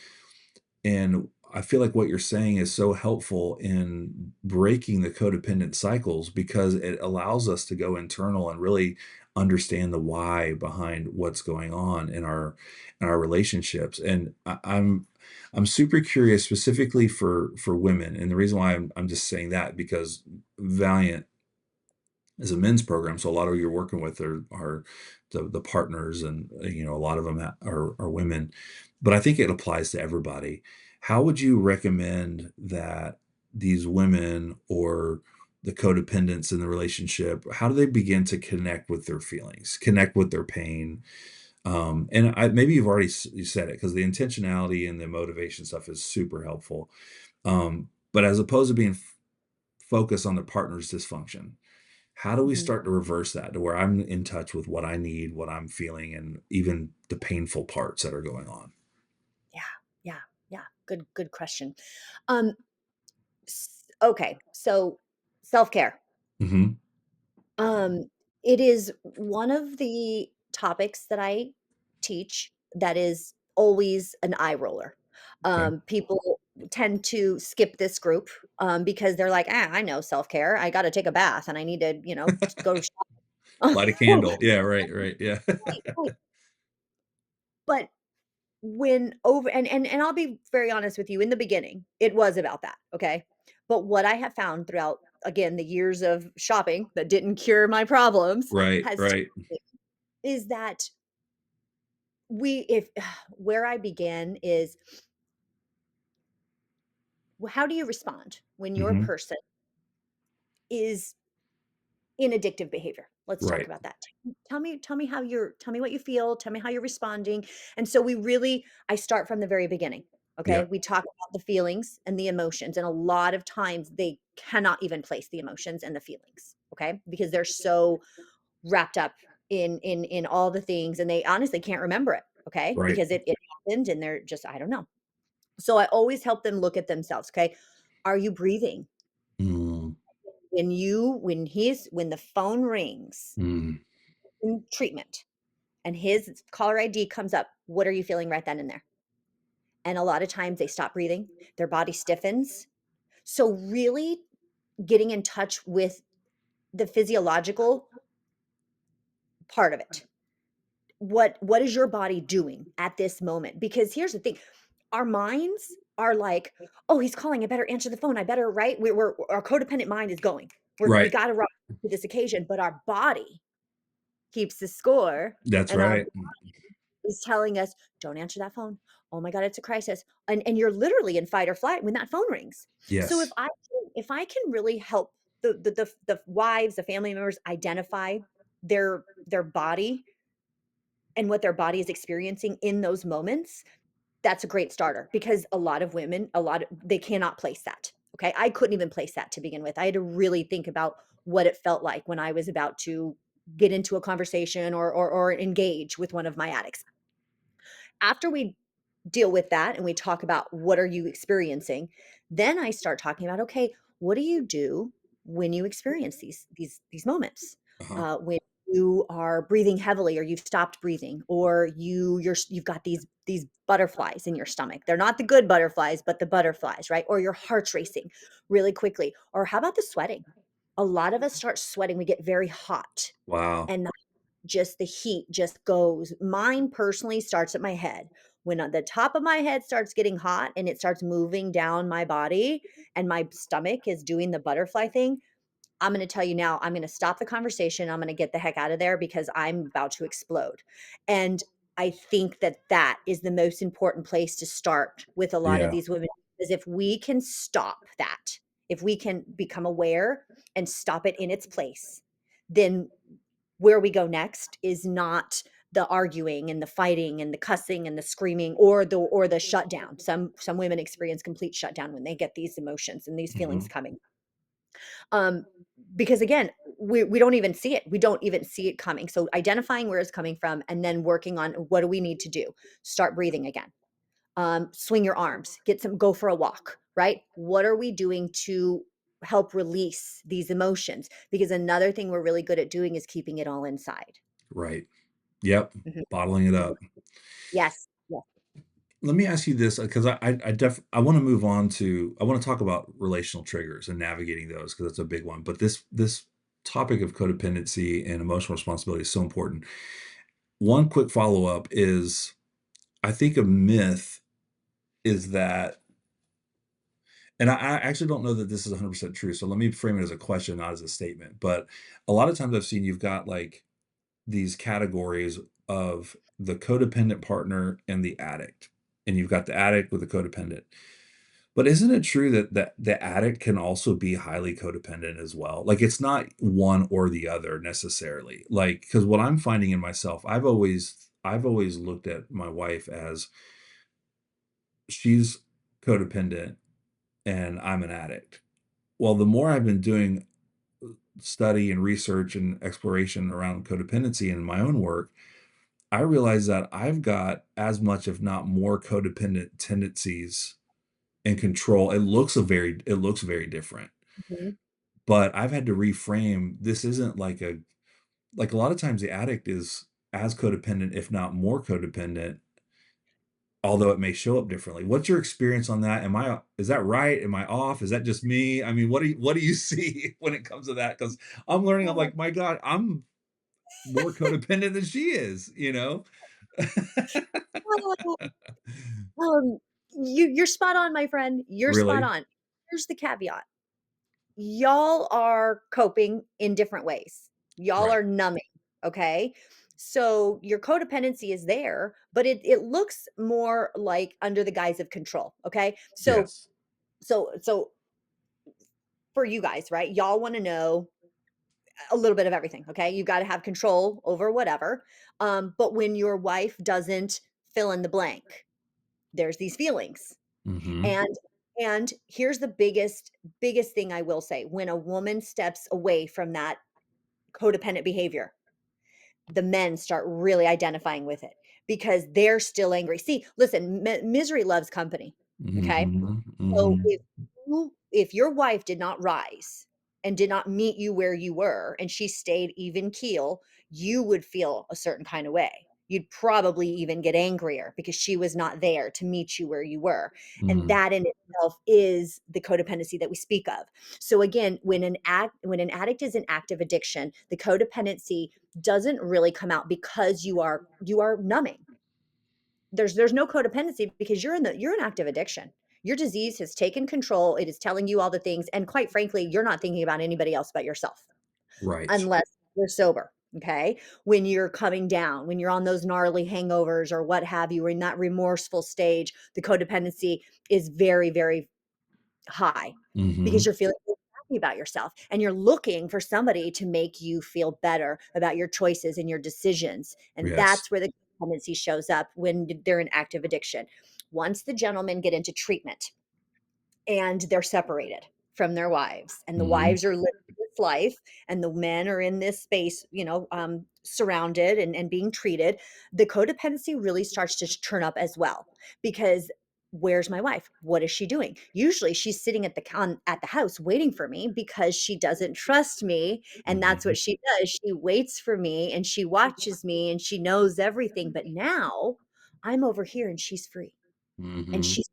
And I feel like what you're saying is so helpful in breaking the codependent cycles because it allows us to go internal and really understand the why behind what's going on in our relationships. And I'm super curious specifically for women. And the reason why I'm just saying that because Valiant is a men's program, so a lot of you're working with are the partners, and a lot of them are women, but I think it applies to everybody. How would you recommend that these women or the codependents in the relationship, how do they begin to connect with their feelings, connect with their pain? And maybe you've already you said it because the intentionality and the motivation stuff is super helpful. But as opposed to being focused on the partner's dysfunction, how do we Mhm. start to reverse that to where I'm in touch with what I need, what I'm feeling, and even the painful parts that are going on? Yeah, yeah, yeah. Good question. Um, okay, so self-care. Mhm. Um, it is one of the topics that I teach that is always an eye roller. Okay. People tend to skip this group because they're like, I know self-care. I got to take a bath and I need to, go shop. Light a candle. Yeah, right, right, yeah. Right, right. But when over and I'll be very honest with you, in the beginning, it was about that, okay? But what I have found throughout, again, the years of shopping that didn't cure my problems Right, has right. taught me is that we if where I begin is, how do you respond when your Mhm. person is in addictive behavior? Let's talk Right. about that. Tell me what you feel, tell me how you're responding. And so I start from the very beginning. Okay? Yeah, We talk about the feelings and the emotions, and a lot of times they cannot even place the emotions and the feelings, okay? Because they're so wrapped up in all the things, and they honestly can't remember it, okay? right. Because it happened and they're just, I don't know. So I always help them look at themselves, okay? Are you breathing? Mm, When the phone rings mm. in treatment and his caller ID comes up, what are you feeling right then and there? And a lot of times they stop breathing, their body stiffens. So really getting in touch with the physiological part of it. What is your body doing at this moment? Because here's the thing, our minds are like, "Oh, he's calling, I better answer the phone, I better," right? We're our codependent mind is going. We Right. gotta rise to this occasion, but our body keeps the score, That's and our right. body is telling us, "Don't answer that phone. Oh my god, it's a crisis." And you're literally in fight or flight when that phone rings. So Yes. if I can really help the wives, the family members identify their body and what their body is experiencing in those moments, that's a great starter because a lot of women, they cannot place that. Okay. I couldn't even place that to begin with. I had to really think about what it felt like when I was about to get into a conversation or engage with one of my addicts. After we deal with that and we talk about what are you experiencing, then I start talking about, okay, what do you do when you experience these moments? Uh-huh. When you are breathing heavily or you've stopped breathing or you've got these butterflies in your stomach. They're not the good butterflies, but the butterflies, right? Or your heart's racing really quickly. Or how about the sweating? A lot of us start sweating, we get very hot, Wow. and just the heat just goes. Mine personally starts at my head. When the top of my head starts getting hot and it starts moving down my body and my stomach is doing the butterfly thing, I'm going to tell you now, I'm going to stop the conversation. I'm going to get the heck out of there because I'm about to explode. And I think that that is the most important place to start with a lot of Yeah. these women. Is if we can stop that, if we can become aware and stop it in its place, then where we go next is not the arguing and the fighting and the cussing and the screaming or the shutdown. Some women experience complete shutdown when they get these emotions and these feelings Mhm. coming. Um, because again, we don't even see it. We don't even see it coming. So identifying where it's coming from and then working on what do we need to do? Start breathing again. Swing your arms, go for a walk, right? What are we doing to help release these emotions? Because another thing we're really good at doing is keeping it all inside. Right. Yep, Mhm, bottling it mhm. up. Yes, yes. Let me ask you this, because I wanna move on to I wanna talk about relational triggers and navigating those, because that's a big one, but this topic of codependency and emotional responsibility is so important. One quick follow-up is, I think a myth is that, and I actually don't know that this is 100% true, so let me frame it as a question, not as a statement, but a lot of times I've seen you've got, like, these categories of the codependent partner and the addict, and you've got the addict with the codependent. But isn't it true that the addict can also be highly codependent as well? Like, it's not one or the other necessarily. Like, because what I'm finding in myself, I've always looked at my wife as she's codependent and I'm an addict. Well, the more I've been doing study and research and exploration around codependency in my own work, I realize that I've got as much, if not more, codependent tendencies and control. It looks very different. Mhm, But I've had to reframe, this isn't like a lot of times the addict is as codependent, if not more codependent, although it may show up differently. What's your experience on that? Is that right? Am I off? Is that just me? I mean, what do you see when it comes to that? Because I'm learning, I'm like, my God, I'm more codependent than she is, you know? Oh, um, you're spot on, my friend, you're spot Really? on. Here's the caveat. Y'all are coping in different ways. Y'all Right. are numbing, okay? So your codependency is there, but it looks more like under the guise of control, okay? Yes. So for you guys, right? Y'all want to know a little bit of everything, okay? You got to have control over whatever. But when your wife doesn't fill in the blank, there's these feelings. Mhm. And and here's the biggest thing I will say. When a woman steps away from that codependent behavior, the men start really identifying with it because they're still angry. See, listen, misery loves company. Okay. Mhm. So Mhm. if your wife did not rise and did not meet you where you were and she stayed even keel, you would feel a certain kind of way. You'd probably even get angrier because she was not there to meet you where you were. And Mhm. that in itself is the codependency that we speak of. So again, when an addict is in active addiction, the codependency doesn't really come out because you are numbing. There's no codependency because you're in active addiction. Your disease has taken control. It is telling you all the things, and quite frankly, you're not thinking about anybody else but yourself, Right. unless you're sober, okay? When you're coming down, when you're on those gnarly hangovers or what have you, or in that remorseful stage, the codependency is very, very high because Mhm. you're feeling so happy about yourself and you're looking for somebody to make you feel better about your choices and your decisions. And Yes. that's where the tendency shows up when they're in active addiction. Once the gentlemen get into treatment, and they're separated from their wives, and the Mhm. wives are living this life and the men are in this space, surrounded and being treated, the codependency really starts to turn up as well. Because where's my wife? What is she doing? Usually she's sitting at the house waiting for me because she doesn't trust me, and that's Mhm. what she does. She waits for me and she watches me and she knows everything, but now I'm over here and she's free, and Mhm. she's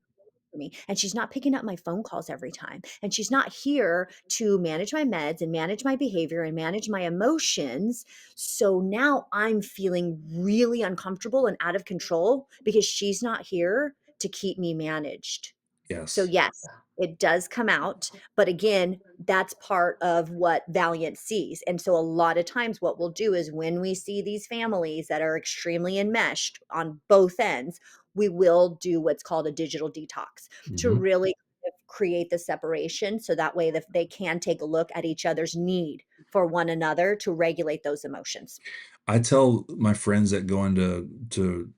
for me, and she's not picking up my phone calls every time, and she's not here to manage my meds and manage my behavior and manage my emotions. So now I'm feeling really uncomfortable and out of control because she's not here to keep me managed. So Yes. yes, it does come out, but again, that's part of what Valiant sees. And so a lot of times what we'll do is when we see these families that are extremely enmeshed on both ends, we will do what's called a digital detox to Mhm. really kind of create the separation so that way that they can take a look at each other's need for one another to regulate those emotions. I tell my friends that go into to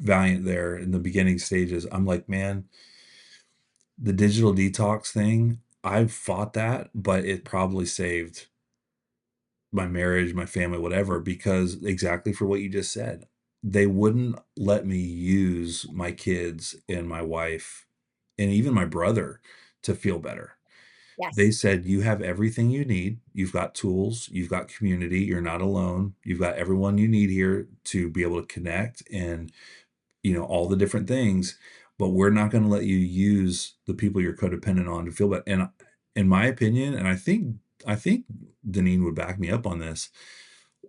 Valiant there in the beginning stages, I'm like, "Man, the digital detox thing, I've fought that, but it probably saved my marriage, my family, whatever, because exactly for what you just said. They wouldn't let me use my kids and my wife and even my brother to feel better. They Yes. said, "You have everything you need. You've got tools, you've got community, you're not alone. You've got everyone you need here to be able to connect and, all the different things, but we're not gonna let you use the people you're codependent on to feel better." And in my opinion, and I think Deneen would back me up on this,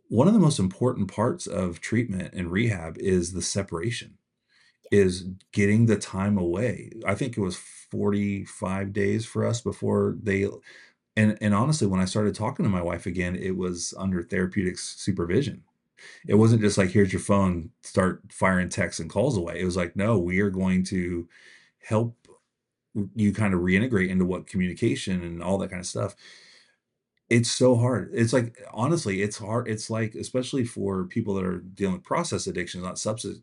one of the most important parts of treatment and rehab is the separation, Yes. is getting the time away. I think it was 45 days for us before they and honestly, when I started talking to my wife again, it was under therapeutic supervision. It Mhm. wasn't just like, "Here's your phone, start firing texts and calls away." It was like, "No, we are going to help you kind of reintegrate into what communication and all that kind of stuff." It's so hard. It's like, honestly, it's hard. It's like, especially for people that are dealing with process addictions, not substance,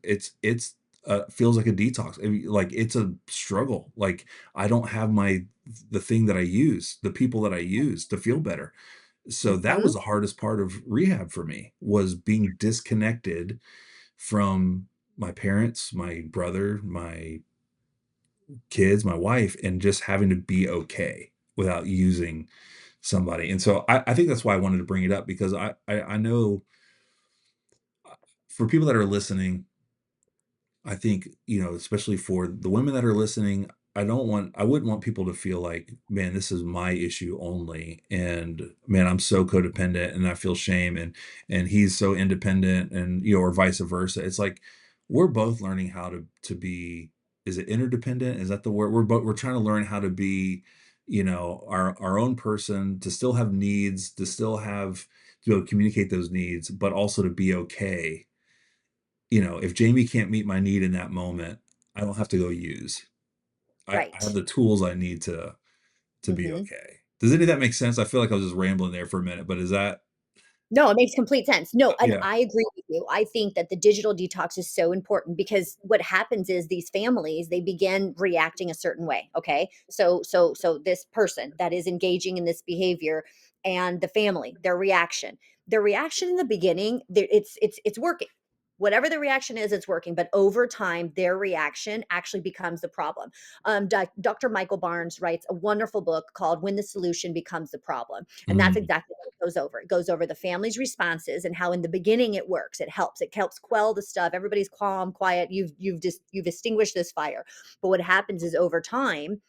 feels like a detox. I mean, like, it's a struggle. Like, I don't have the thing that I use, the people that I use to feel better. So that was Mhm. the hardest part of rehab for me, was being disconnected from my parents, my brother, my kids, my wife, and just having to be okay without using somebody. And so I think that's why I wanted to bring it up, because I know, for people that are listening, I think, especially for the women that are listening, I wouldn't want people to feel like, man, this is my issue only. And man, I'm so codependent and I feel shame, and he's so independent, and, or vice versa. It's like, we're both learning how to be, is it interdependent? Is that the word? We're trying to learn how to be, our own person, to still have needs, to be able to communicate those needs, but also to be okay. If Jamie can't meet my need in that moment, I don't have to go use. I have Right. the tools I need to be Mhm. okay. Does any of that make sense? I feel like I was just rambling there for a minute, but is that No, it makes complete sense. No, and yeah. I agree with you. I think that the digital detox is so important because what happens is these families, they begin reacting a certain way, okay? So this person that is engaging in this behavior and the family, their reaction in the beginning, it's working. Whatever the reaction is, it's working. But over time, their reaction actually becomes the problem. Dr. Michael Barnes writes a wonderful book called "When the Solution Becomes the Problem," and that's Mm, exactly goes over. It goes over the family's responses and how in the beginning it works. It helps. It helps quell the stuff. Everybody's calm, quiet. You've extinguished this fire. But what happens is over time,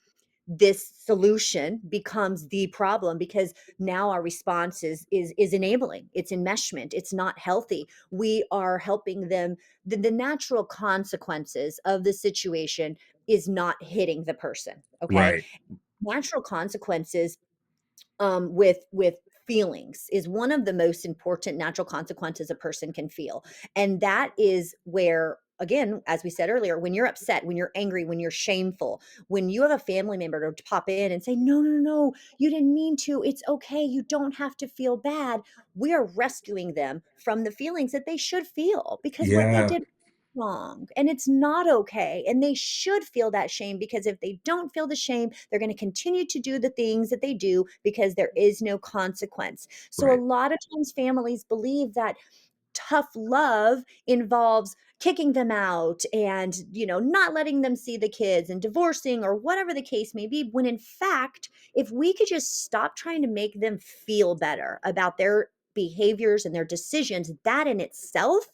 this solution becomes the problem because now our response is enabling. It's enmeshment. It's not healthy. We are helping them. The natural consequences of the situation is not hitting the person. Okay. right, Natural consequences with feelings is one of the most important natural consequences a person can feel. And that is where, again, as we said earlier, when you're upset, when you're angry, when you're shameful, when you have a family member to pop in and say, no, no, no, you didn't mean to, it's okay, you don't have to feel bad, we are rescuing them from the feelings that they should feel because what they yeah, did wrong and it's not okay, and they should feel that shame because if they don't feel the shame, they're going to continue to do the things that they do because there is no consequence. So a right, lot of times families believe that tough love involves kicking them out and not letting them see the kids and divorcing or whatever the case may be, when in fact, if we could just stop trying to make them feel better about their behaviors and their decisions, that in itself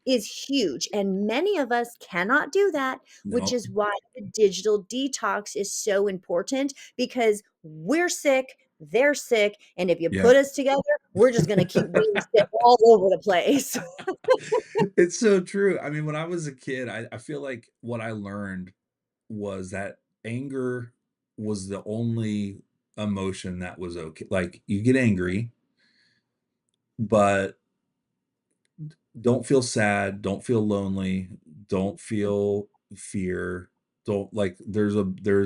is huge, and many of us cannot do that, which no, is why the digital detox is so important, because we're sick, they're sick, and if you yeah. put us together, we're just gonna keep being sick all over the place. It's so true. I mean, when I was a kid, I feel like what I learned was that anger was the only emotion that was okay. Like, you get angry, but don't feel sad, don't feel lonely, don't feel fear, don't, like, there's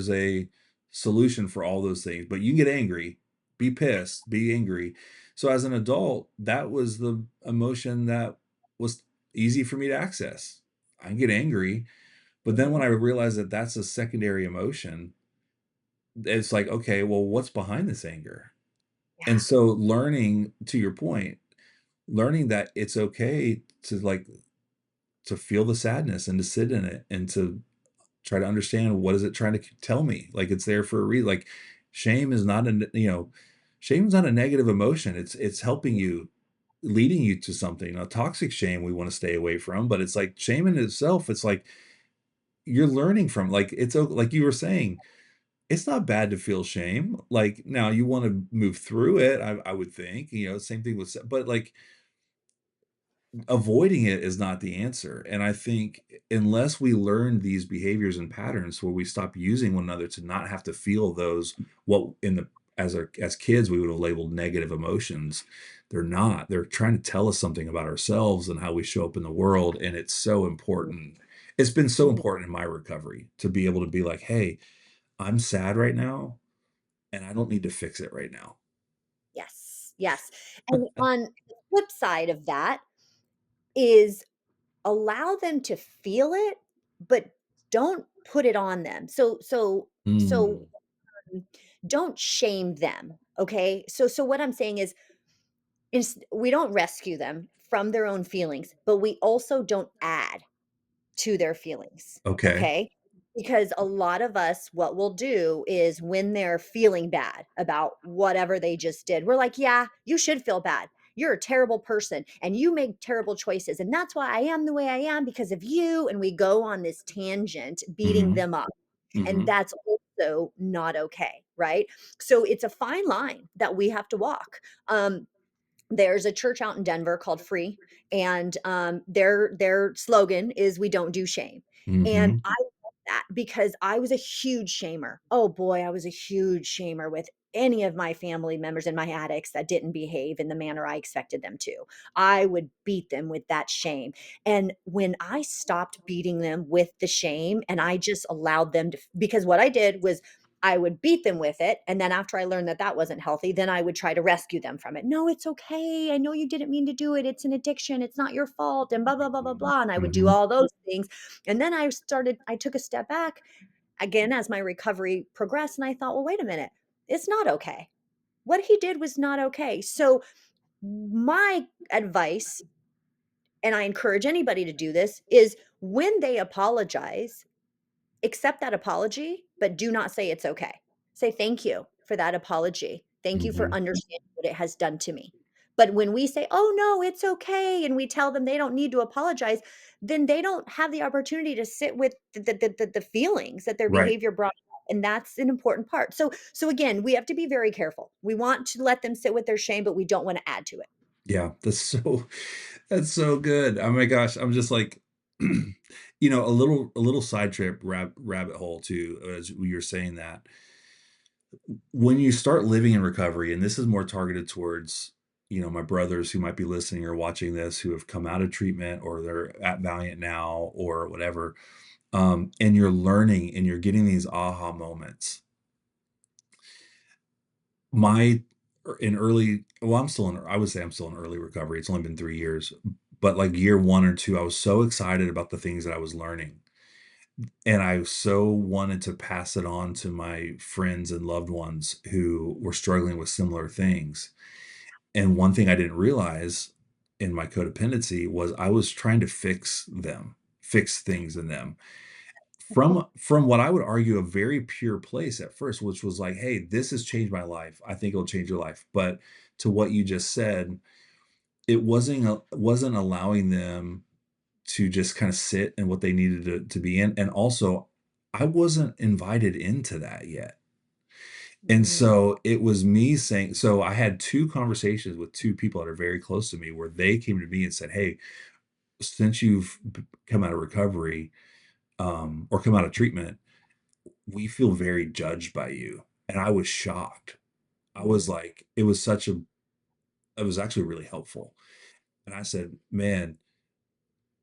a solution for all those things, but you can get angry, be pissed, be angry. So as an adult, that was the emotion that was easy for me to access. I can get angry, but then when Mhm. I realized that that's a secondary emotion, it's like, okay, well, what's behind this anger? And Yeah. so, learning, to your point, learning that it's okay to, like, to feel the sadness and to sit in it and to try to understand, what is it trying to tell me? Like, it's there for a reason. Like, Shame is not shame is not a negative emotion. It's helping you, leading you to something. A toxic shame we want to stay away from, but it's like shame in itself, it's like you're learning from, like, like you were saying, it's not bad to feel shame. Like, now you want to move through it, I would think, same thing with, but like avoiding it is not the answer. And I think unless we learn these behaviors and patterns where we stop using one another to not have to feel ththose, what in the as kids we would have labeled negative emotions, they're not. They're trying to tell us something about ourselves and how we show up in the world. And it's so important. It's been so Mhm. important in my recovery to be able to be like, hey, I'm sad right now and I don't need to fix it right now. Yes, yes. And on the flip side of that is allow them to feel it, but don't put it on them. So Mm, don't shame them, okay? So what I'm saying is we don't rescue them from their own feelings, but we also don't add to their feelings, okay. okay? Because a lot of us, what we'll do is when they're feeling bad about whatever they just did, we're like, yeah, you should feel bad. You're a terrible person and you make terrible choices. And that's why I am the way I am because of you. And we go on this tangent, beating Hmm. them up. And Hmm. that's also not okay. Right. So it's a fine line that we have to walk. There's a church out in Denver called Free, and their slogan is "We don't do shame." And Hmm. I love that because I was a huge shamer. Oh boy, I was a huge shamer with any of my family members and my addicts that didn't behave in the manner I expected them to. I would beat them with that shame. And when I stopped beating them with the shame and I just allowed them to, because what I did was I would beat them with it, and then after I learned that that wasn't healthy, then I would try to rescue them from it. "No, it's okay. I know you didn't mean to do it. It's an addiction. It's not your fault," and blah, blah, blah, blah, blah, and I would do Hmm. all those things, and then I took a step back again as my recovery progressed, and I thought, "Well, wait a minute. It's not okay. What he did was not okay." So, my advice, and I encourage anybody to do this, is when they apologize, accept that apology, but do not say it's okay. Say, "Thank you for that apology. Thank you for Hmm. understanding what it has done to me." But when we say, "Oh, no, it's okay," and we tell them they don't need to apologize, then they don't have the opportunity to sit with the feelings that their Right. behavior brought up, and that's an important part. So again, we have to be very careful. We want to let them sit with their shame, but we don't wanna add to it. Yeah, that's so good. Oh my gosh, I'm just like, a little side trip rabbit hole too, as you're saying that. When you start living in recovery, and this is more targeted towards, my brothers who might be listening or watching this who have come out of treatment or they're at Valiant now or whatever, and you're learning and you're getting these aha moments. My in early well, I would say I'm still in early recovery. It's only been 3 years, but, like, year 1 or 2, I was so excited about the things that I was learning, and I so wanted to pass it on to my friends and loved ones who were struggling with similar things, and one thing I didn't realize in my codependency was I was trying to fix things in them, from what I would argue a very pure place at first, which was like, "Hey, this has changed my life. I think it'll change your life." But to what you just said, it wasn't allowing them to just kinda sit in what they needed to be in, and also, I wasn't invited into that yet. And Mm, so, it was me saying so I had 2 conversations with 2 people that are very close to me where they came to me and said, "Hey, since you've come out of recovery, or come out of treatment, we feel very judged by you." And I was shocked. I was mm, like, it was actually really helpful. And I said, man,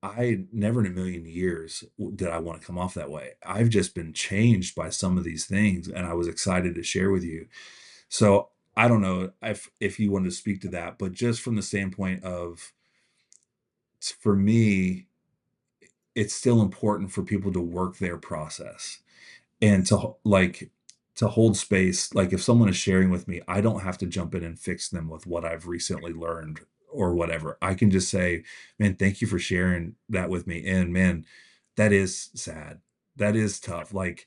I never in a million years did I want to come off that way. I've just been changed by some of these things, and I was excited to share with you. So I don't know if you wanted to speak to that, but just from the standpoint of, for me, it's still important for people to work their process. And to hold space, like, if someone is sharing with me, I don't have to jump in and fix them with what I've recently learned or whatever. I can just say, "Man, thank you for sharing that with me, and man, that is sad. That is tough," like,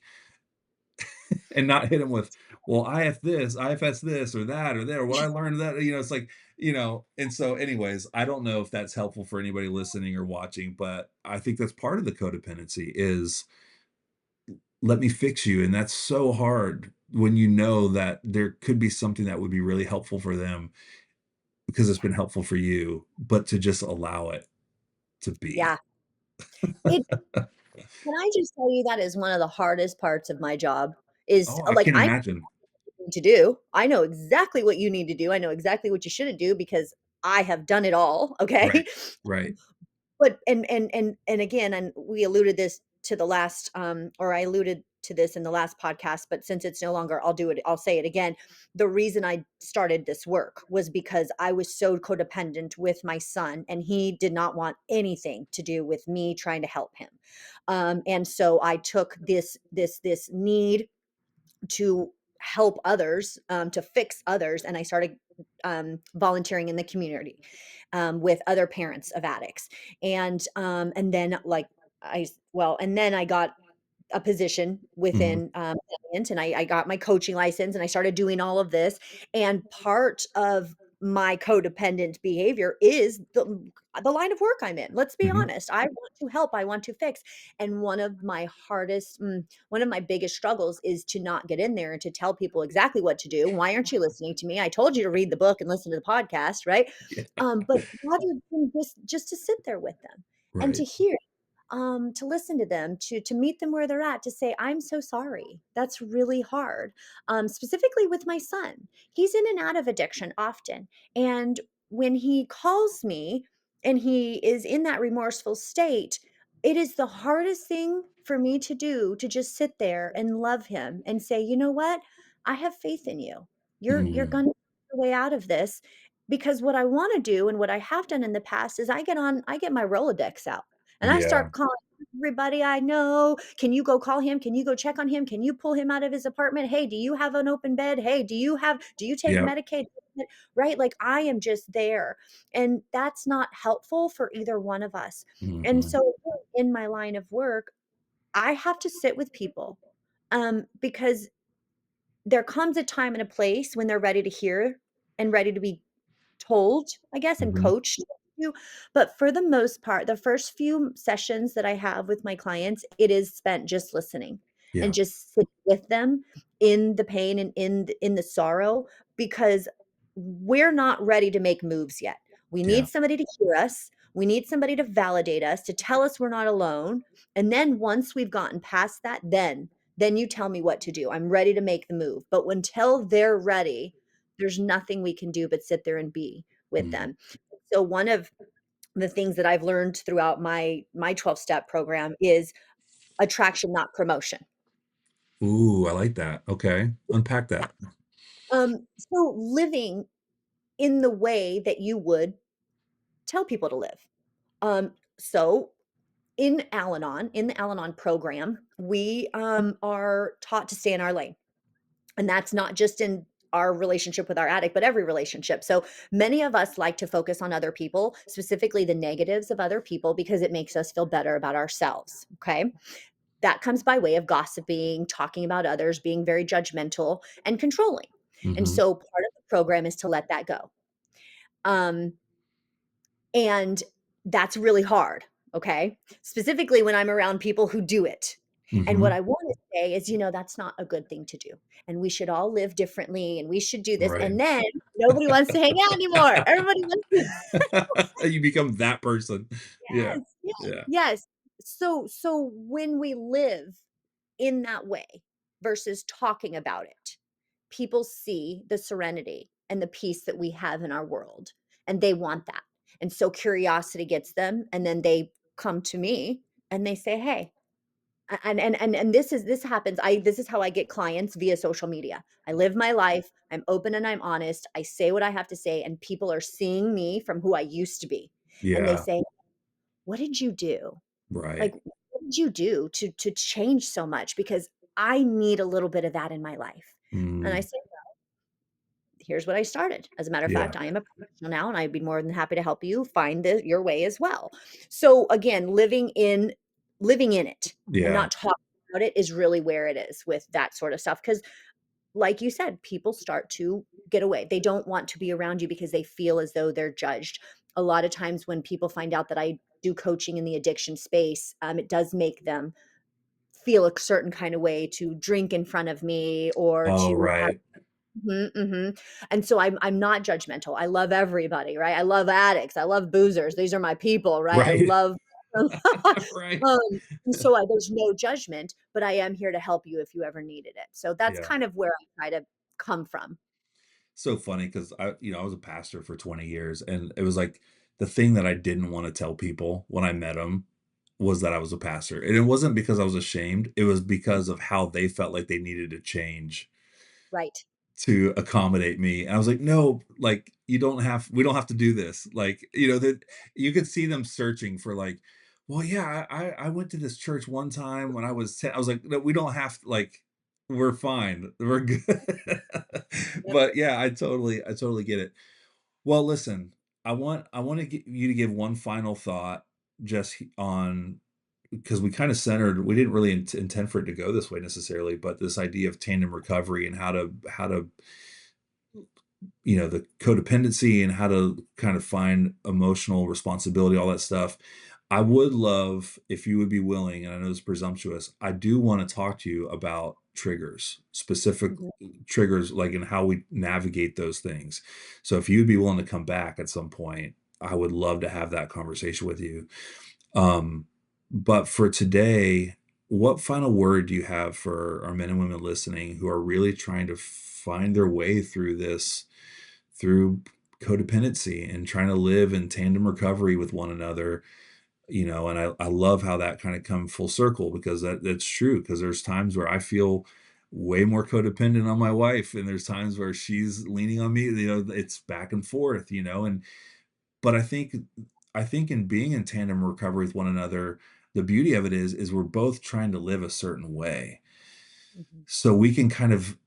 and not hit them with well, IFS this or that or there, what I learned that, it's like, and so anyways, I don't know if that's helpful for anybody listening or watching, but I think that's part of the codependency is let me fix you. And that's so hard when you know that there could be something that would be really helpful for them because it's been helpful for you, but to just allow it to be. Yeah. It Can I just tell you that is one of the hardest parts of my job is, Oh, I like, can I imagine. need to do. I know exactly what you need to do. I know exactly what you shouldn't do because I have done it all, Right. okay? Right. But and again, and we alluded this to the last, or I alluded to this in the last podcast, but since it's no longer, I'll say it again. The reason I started this work was because I was so codependent with my son, and he did not want anything to do with me trying to help him. And so I took this need to help others, to fix others, and I started volunteering in the community with other parents of addicts, and then and then I got a position Mhm. within, Valiant, and I got my coaching license, and I started doing all of this, and part of my codependent behavior is the line of work I'm in. Let's be Mhm. honest. I want to help, I want to fix, and one of my biggest struggles is to not get in there and to tell people exactly what to do. "Why aren't you listening to me? I told you to read the book and listen to the podcast," right? Yeah. But rather than just to sit there with them and to Right. hear, to listen to them, to meet them where they're at, to say, "I'm so sorry. That's really hard." Specifically with my son, he's in and out of addiction often, and when he calls me and he is in that remorseful state, it is the hardest thing for me to do to just sit there and love him and say, "You know what? I have faith in you. You're Mm. gonna find a way out of this." Because what I wanna do and what I have done in the past is I get my Rolodex out and I Yeah. start calling everybody I know. "Can you go call him? Can you go check on him? Can you pull him out of his apartment? Hey, do you have an open bed? Hey, do you take Yep. Medicaid?" Right? Like, I am just there, and that's not helpful for either one of us. And Mhm. so in my line of work, I have to sit with people, because there comes a time and a place when they're ready to hear and ready to be told, I guess, and Mhm. coached to, but for the most part, the first few sessions that I have with my clients, it is spent just listening and Yeah. just sitting with them in the pain and in the sorrow, because we're not ready to make moves yet. We Yeah. need somebody to hear us. We need somebody to validate us, to tell us we're not alone, and then once we've gotten past that, then you tell me what to do. I'm ready to make the move, but until they're ready, there's nothing we can do but sit there and be with Mm. them. So one of the things that I've learned throughout my 12-step program is attraction, not promotion. Ooh, I like that. Okay. Unpack that. So living in the way that you would tell people to live. So in the Al-Anon program, we are taught to stay in our lane. And that's not just in our relationship with our addict, but every relationship. So many of us like to focus on other people, specifically the negatives of other people, because it makes us feel better about ourselves. Okay. That comes by way of gossiping, talking about others, being very judgmental and controlling. And Mhm. so part of the program is to let that go. Um, and that's really hard, okay? Specifically when I'm around people who do it. And what Mhm. I wanna say is, that's not a good thing to do, and we should all live differently, and we should do this, Right. and then nobody wants to hang out anymore. Everybody wants to. You become that person. Yeah. Yes, yes, Yeah. yes. So when we live in that way versus talking about it, people see the serenity and the peace that we have in our world, and they want that. And so curiosity gets them, and then they come to me and they say, "Hey," and this happens. This is how I get clients via social media. I live my life, I'm open and I'm honest. I say what I have to say, and people are seeing me from who I used to be. And they Yeah. say, "What did you do? Like, Right. what did you do to change so much? Because I need a little bit of that in my life." And I Mm. say, "Here's what I started. As a matter of Yeah. fact, I am a professional now, and I'd be more than happy to help you find your way as well." So again, living in it and Yeah. not talking about it is really where it is with that sort of stuff. Because like you said, people start to get away. They don't want to be around you because they feel as though they're judged. A lot of times when people find out that I do coaching in the addiction space, it does make them feel a certain kind of way to drink in front of me or Oh, to have. right. Mhm, mhm. And so I'm not judgmental. I love everybody, right? I love addicts. I love boozers. These are my people, right? I Right. love Right. um, and so there's no judgment, but I am here to help you if you ever needed it. So that's Yeah. kind of where I try to come from. So funny because I was a pastor for 20 years, and it was like the thing that I didn't want to tell people when I met them was that I was a pastor. And it wasn't because I was ashamed, it was because of how they felt like they needed to change Right. to accommodate me. And I was like, "No, like, we don't have to do this." Like, that you could see them searching for like, "Well, yeah, I went to this church one time when I was 10." I was like, "No, we don't have like, we're fine. We're good." Yep. But yeah, I totally get it. Well, listen, I want to get you to give one final thought just on because we kind of centered we didn't really intend for it to go this way necessarily, but this idea of tandem recovery and how to the codependency and how to kind of find emotional responsibility, all that stuff. I would love if you would be willing, and I know it's presumptuous, I do want to talk to you about triggers, specific Mhm. triggers, like in how we navigate those things. So if you'd be willing to come back at some point, I would love to have that conversation with you. Um, but for today, what final word do you have for our men and women listening who are really trying to find their way through this, through codependency and trying to live in tandem recovery with one another? And I love how that kind of come full circle because that's true. Because there's times where I feel way more codependent on my wife, and there's times where she's leaning on me. It's back and forth. And but I think in being in tandem recovery with one another, the beauty of it is we're both trying to live a certain way. Mhm. So we can kind of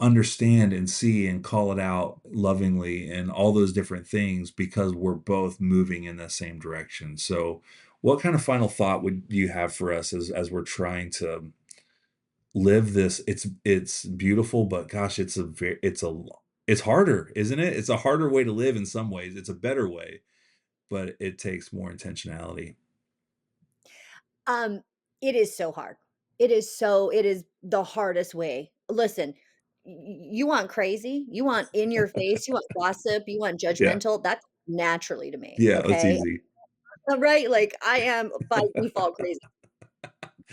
understand and see and call it out lovingly and all those different things because we're both moving in the same direction. So what kind of final thought would you have for us as we're trying to live this? It's beautiful, but gosh, it's harder, isn't it? It's a harder way to live in some ways. It's a better way, but it takes more intentionality. Um, it is so hard. It is the hardest way. Listen, you want crazy, you want in your face, you want gossip, you want Yeah. judgmental, that's naturally to me, Yeah, that's okay? easy. Right? Like I am by default crazy.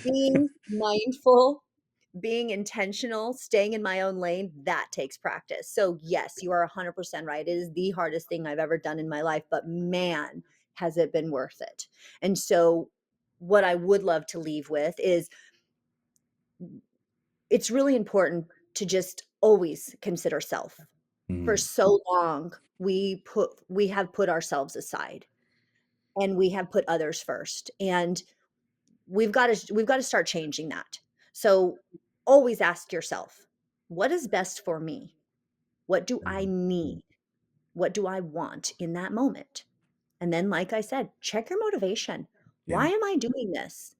Being mindful, being intentional, staying in my own lane, that takes practice. So yes, you are 100% right. It is the hardest thing I've ever done in my life, but man, has it been worth it. And so what I would love to leave with is it's really important to just always consider self. For Mm, so long, we have put ourselves aside and we have put others first. And we've got to start changing that. So always ask yourself, what is best for me? What do I mm, need? What do I want in that moment? And then, like I said, check your motivation. yeah. Why am I doing this?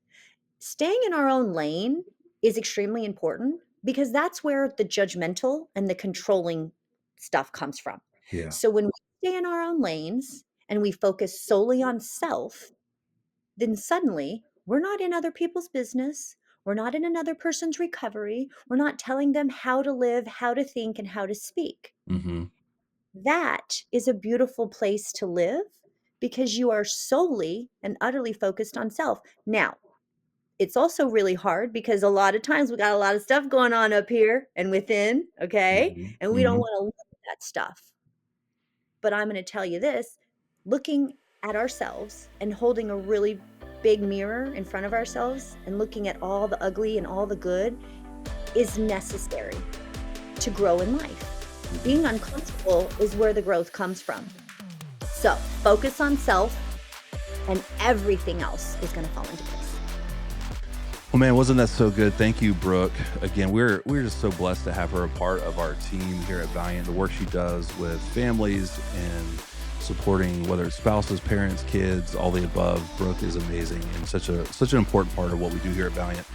Staying in our own lane is extremely important because that's where the judgmental and the controlling stuff comes from. Yeah. So when we stay in our own lanes and we focus solely on self, then suddenly we're not in other people's business. We're not in another person's recovery. We're not telling them how to live, how to think, and how to speak. Mhm. That is a beautiful place to live because you are solely and utterly focused on self. Now, it's also really hard because a lot of times we got a lot of stuff going on up here and within, okay? Mhm. And we don't Mhm. want to look at that stuff. But I'm going to tell you this, looking at ourselves and holding a really big mirror in front of ourselves and looking at all the ugly and all the good is necessary to grow in life. Mhm. Being uncomfortable is where the growth comes from. So focus on self, and everything else is going to fall into place. Well, man, wasn't that so good? Thank you, Brooke. Again, we're just so blessed to have her a part of our team here at Valiant. The work she does with families and supporting whether it's spouses, parents, kids, all the above. Brooke is amazing and such an important part of what we do here at Valiant.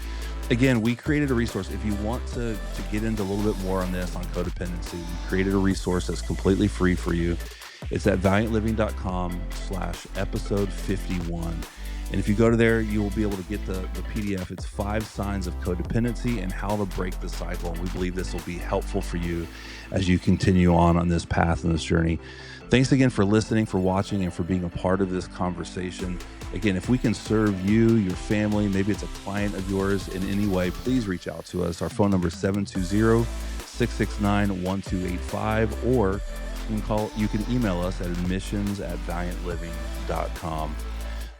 Again, we created a resource. If you want to get into a little bit more on this, on codependency, we created a resource that's completely free for you. It's at valiantliving.com/episode 51. And if you go to there, you will be able to get the PDF. It's 5 signs of codependency and how to break the cycle. And we believe this will be helpful for you as you continue on this path and this journey. Thanks again for listening, for watching, and for being a part of this conversation. Again, if we can serve you, your family, maybe it's a client of yours in any way, please reach out to us. Our phone number is 720-669-1285, or you can email us at admissions@valiantliving.com.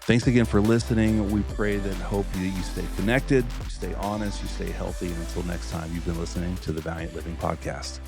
Thanks again for listening. We pray that hope that you stay connected, you stay honest, you stay healthy. And until next time, you've been listening to the Valiant Living Podcast.